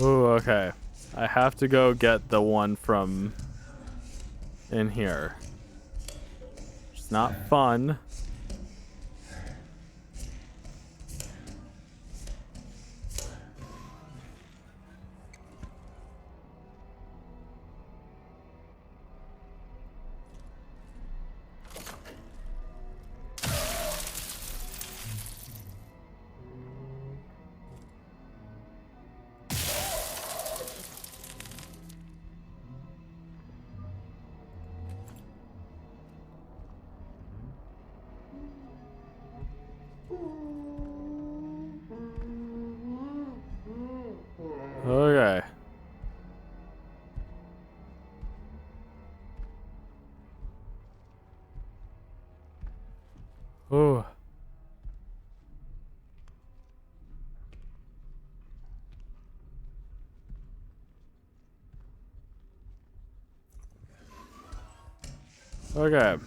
Ooh, okay. I have to go get the one from in here. It's not fun. Okay. Ooh. Okay.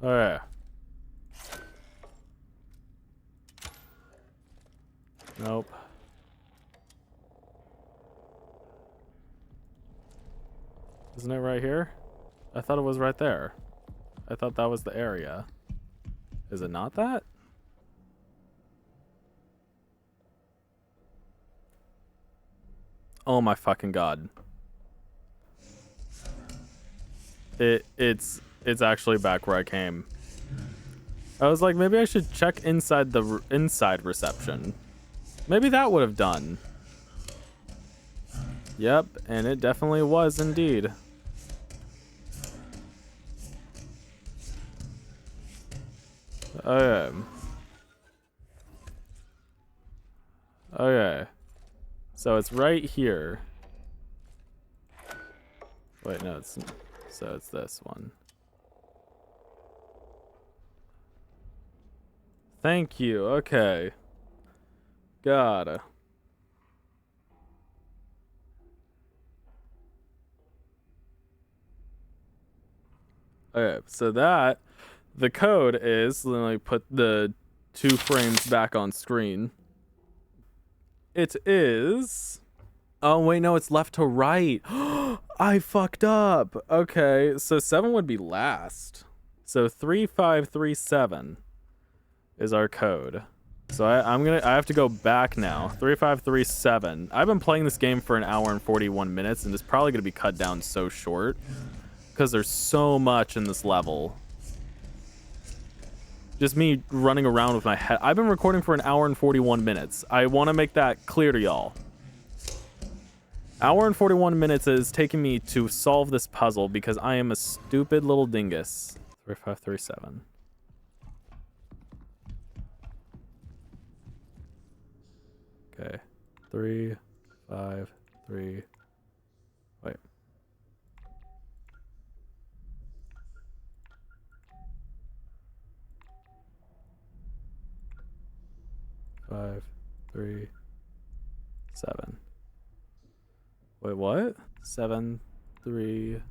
Okay. Nope. Isn't it right here? I thought it was right there. I thought that was the area. Is it not that? Oh my fucking god. It's actually back where I came. I was like, maybe I should check inside the inside reception. Maybe that would have done. Yep, and it definitely was indeed. Okay. Okay. So it's right here. Wait, no, it's so it's this one. Thank you. Okay. God. Okay, so that the code is, let me put the 2 frames back on screen. It is, oh wait, no, it's left to right. I fucked up. Okay, so 7 would be last. So 3537 is our code. So I have to go back now. 3537. I've been playing this game for 1 hour and 41 minutes, and it's probably gonna be cut down so short because there's so much in this level. Just me running around with my head. I've been recording for 1 hour and 41 minutes. I want to make that clear to y'all. 1 hour and 41 minutes is taking me to solve this puzzle because I am a stupid little dingus. 3537. Okay. 3, 5, 3. Wait. 5, 3, 7. Wait, what? 7, 3,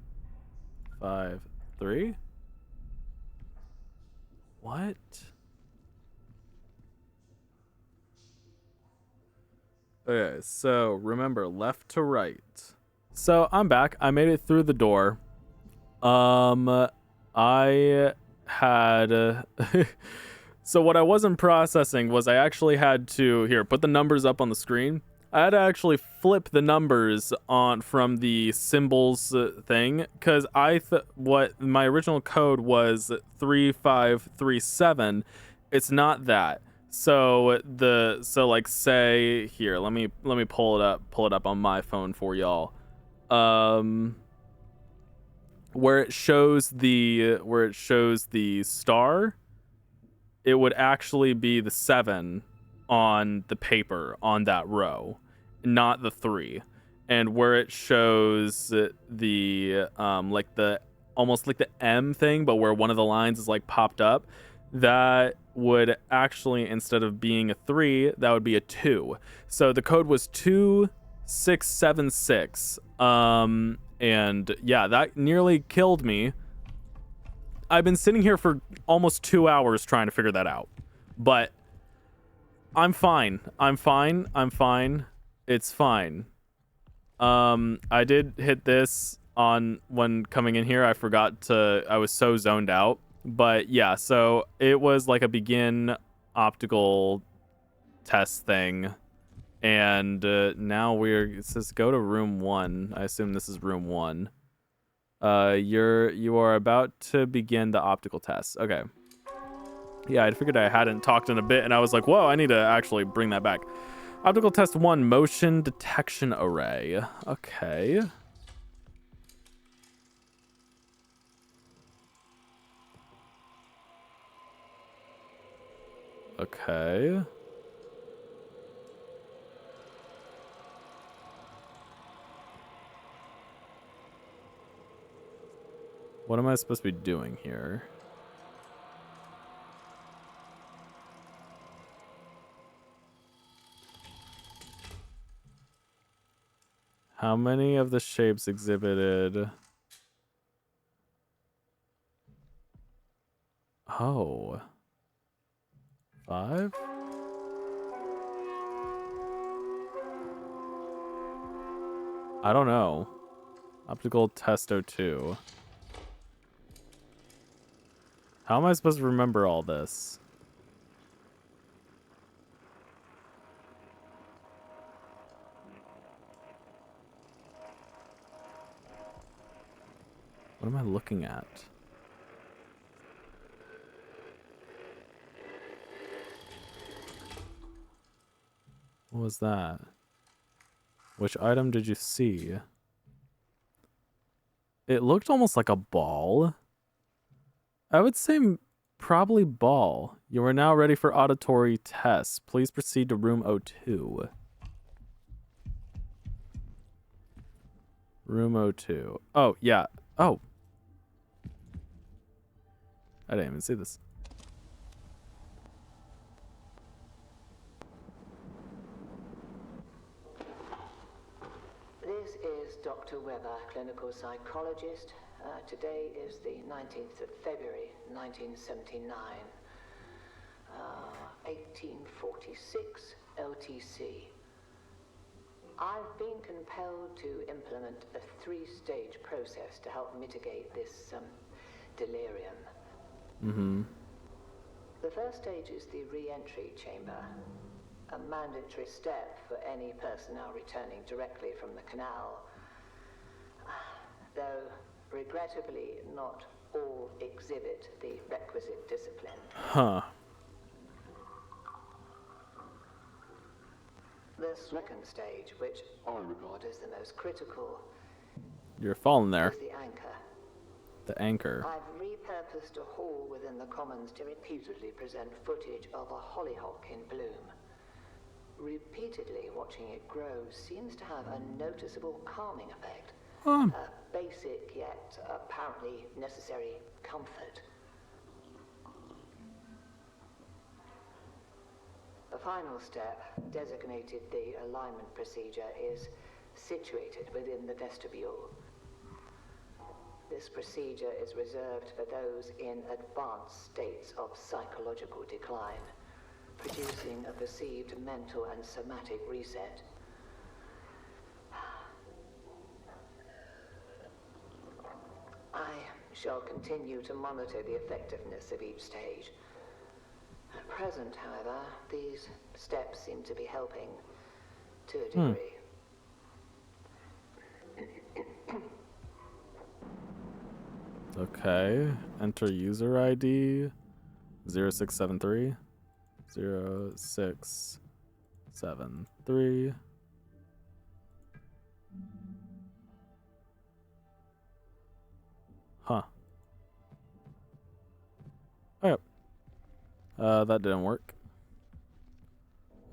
5, 3? What? Okay, so remember, left to right. So I'm back. I made it through the door. I had so what I wasn't processing was I actually had to, here, put the numbers up on the screen. I had to actually flip the numbers on from the symbols thing, because what my original code was 3537. It's not that. So like, say here, let me pull it up on my phone for y'all. Where it shows the star, it would actually be the 7 on the paper on that row, not the 3. And where it shows the like the almost like the M thing, but where one of the lines is like popped up, that would actually, instead of being a 3, that would be a 2. So the code was 2676. And yeah, that nearly killed me. I've been sitting here for almost 2 hours trying to figure that out. But I'm fine. I'm fine. I'm fine. It's fine. I did hit this on when coming in here. I was so zoned out. But yeah, so it was like a begin optical test thing. And now it says go to room 1. I assume this is room 1. You are about to begin the optical test. Okay. Yeah, I figured I hadn't talked in a bit, and I was like, whoa, I need to actually bring that back. Optical test 1, motion detection array. Okay. Okay. What am I supposed to be doing here? How many of the shapes exhibited? Oh. 5? I don't know. Optical test 02. How am I supposed to remember all this? What am I looking at? What was that? Which item did you see? It looked almost like a ball. I would say probably ball. You are now ready for auditory tests. Please proceed to room 02. Room 02. Oh, yeah. Oh. I didn't even see this. This is Dr. Weber, clinical psychologist. Today is the 19th of February, 1979. 1846 LTC. I've been compelled to implement a 3-stage process to help mitigate this delirium. Mm-hmm. The first stage is the re-entry chamber, a mandatory step for any personnel returning directly from the canal. Though, regrettably, not all exhibit the requisite discipline. Huh. The second stage, which I regard as the most critical, You're falling there. is the anchor. The anchor. I've repurposed a hall within the commons to repeatedly present footage of a hollyhock in bloom. Repeatedly watching it grow seems to have a noticeable calming effect. A basic yet apparently necessary comfort. The final step, designated the alignment procedure, is situated within the vestibule. This procedure is reserved for those in advanced states of psychological decline, producing a perceived mental and somatic reset. I shall continue to monitor the effectiveness of each stage. At present, however, these steps seem to be helping to a degree. Okay. Enter user ID 0673 0673. Huh. Okay. That didn't work.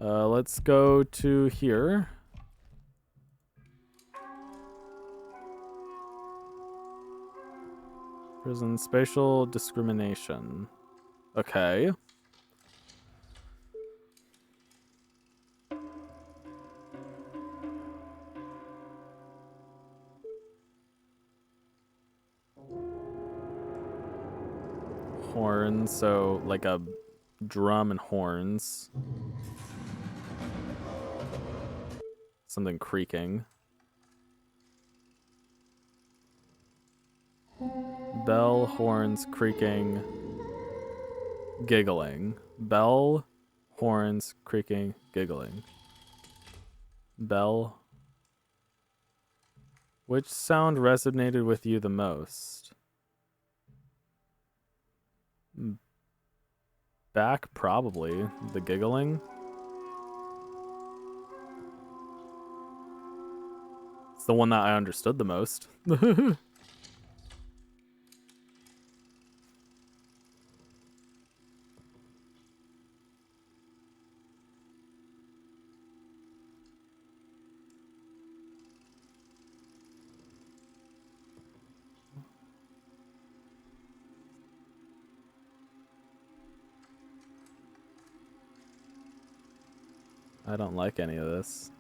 Let's go to here. Prison spatial discrimination. Okay. horns, so like a drum and horns. Something creaking. Bell, horns, creaking, giggling. Bell, horns, creaking, giggling. Bell. Which sound resonated with you the most? Back, probably. The giggling. It's the one that I understood the most. I don't like any of this.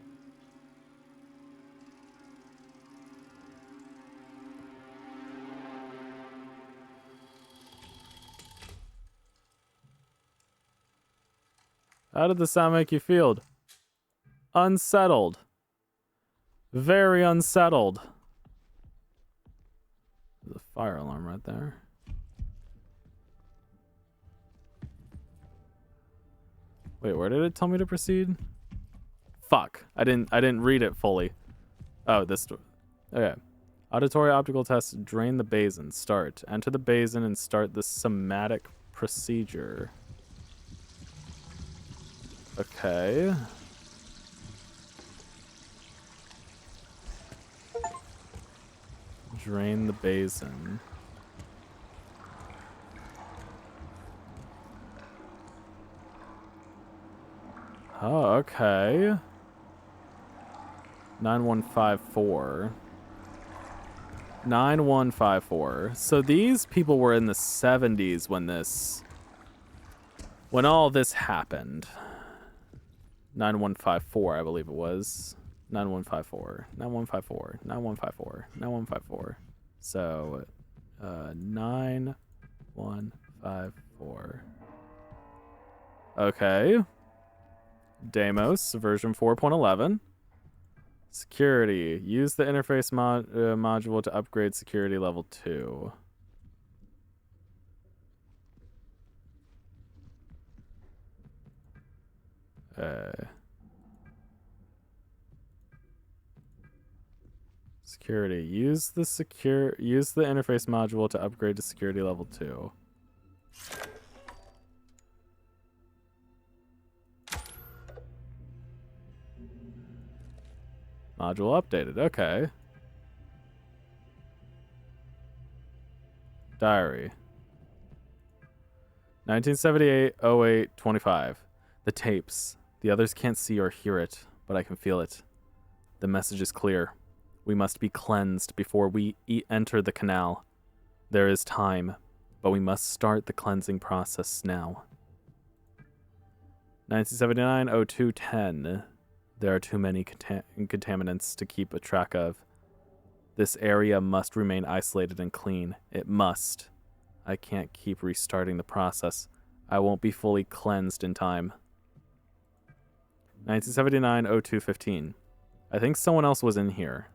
How did the sound make you feel? Unsettled. Very unsettled. There's a fire alarm right there. Wait, where did it tell me to proceed? Fuck. I didn't read it fully. Oh, this door. Okay. Auditory optical test, drain the basin. Start. Enter the basin and start the somatic procedure. Okay. Drain the basin. Oh, okay. 9154. 9154. So these people were in the 70s when all this happened. 9154, I believe it was. 9154. 9154. 9154. 9154. So 9154. Okay. Deimos, version 4.11. Security. Use the interface module to upgrade security level 2. Security. Use the interface module to upgrade to security level 2. Module updated. Okay. Diary. 1978-08-25. The tapes. The others can't see or hear it, but I can feel it. The message is clear. We must be cleansed before we enter the canal. There is time, but we must start the cleansing process now. 1979-02-10. There are too many contaminants to keep a track of. This area must remain isolated and clean. It must. I can't keep restarting the process. I won't be fully cleansed in time. 1979-02-15. I think someone else was in here.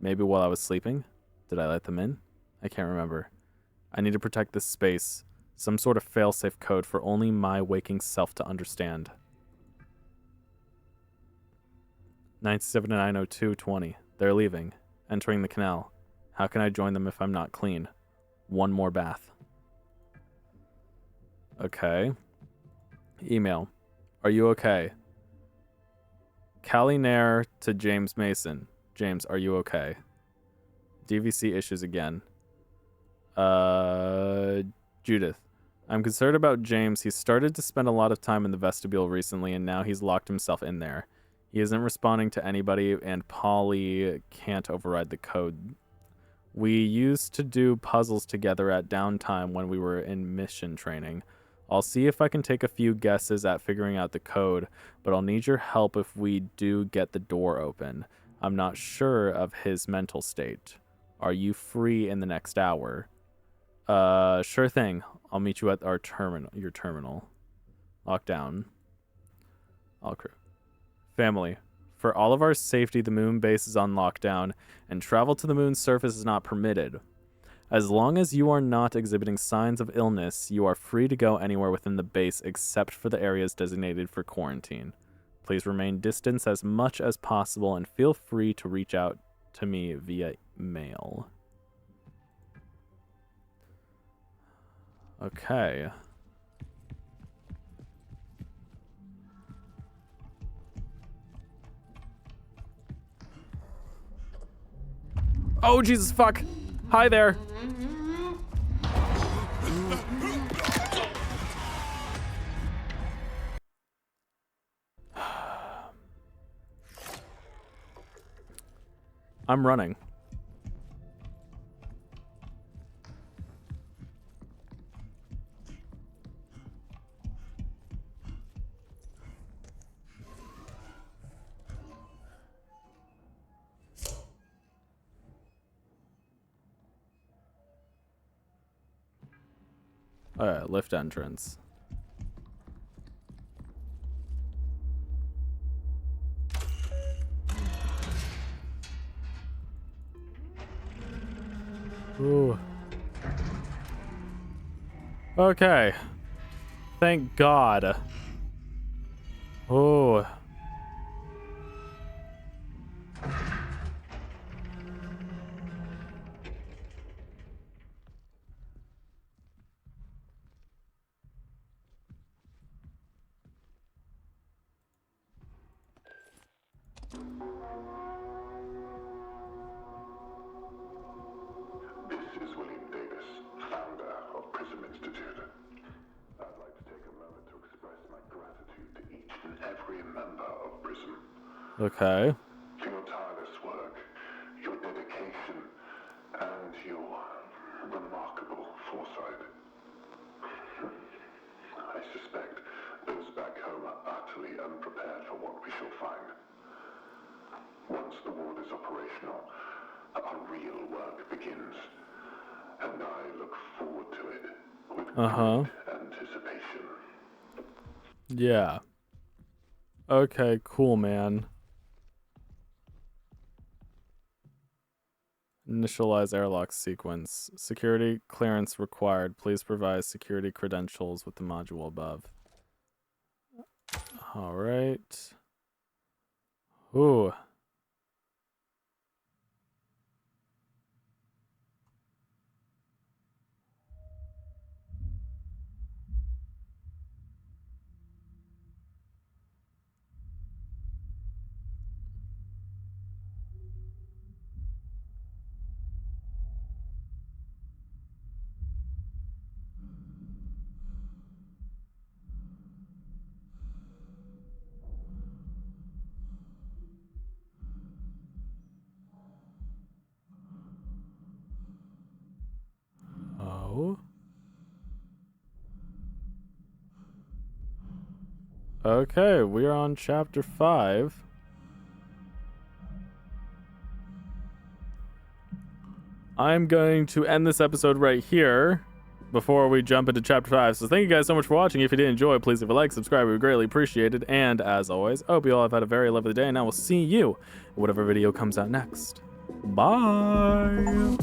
Maybe while I was sleeping? Did I let them in? I can't remember. I need to protect this space. Some sort of failsafe code for only my waking self to understand. 1979-02-20. They're leaving. Entering the canal. How can I join them if I'm not clean? One more bath. Okay. Email. Are you okay? Callie Nair to James Mason. James, are you okay? DVC issues again. Judith. I'm concerned about James. He's started to spend a lot of time in the vestibule recently, and now he's locked himself in there. He isn't responding to anybody, and Polly can't override the code. We used to do puzzles together at downtime when we were in mission training. I'll see if I can take a few guesses at figuring out the code, but I'll need your help if we do get the door open. I'm not sure of his mental state. Are you free in the next hour? Sure thing. I'll meet you at our terminal. Your terminal. Lockdown. All crew. Family. For all of our safety, the moon base is on lockdown, and travel to the moon's surface is not permitted. As long as you are not exhibiting signs of illness, you are free to go anywhere within the base except for the areas designated for quarantine. Please remain distant as much as possible and feel free to reach out to me via mail. Okay. Oh, Jesus, fuck. Hi there. I'm running. Alright, lift entrance. Ooh. Okay. Thank God. Oh. This is William Davis, founder of Prism Institute. I'd like to take a moment to express my gratitude to each and every member of Prism. Okay. For your tireless work, your dedication, and your remarkable foresight. I suspect those back home are utterly unprepared for what we shall find. Once the ward is operational, our real work begins, and I look forward to it with great anticipation. Yeah. Okay, cool, man. Initialize airlock sequence. Security clearance required. Please provide security credentials with the module above. All right. Ooh. Oh. Okay, we're on chapter 5. I'm going to end this episode right here before we jump into chapter 5. So thank you guys so much for watching. If you did enjoy, please leave a like, subscribe. We would greatly appreciate it. And as always, I hope you all have had a very lovely day, and I will see you in whatever video comes out next. Bye.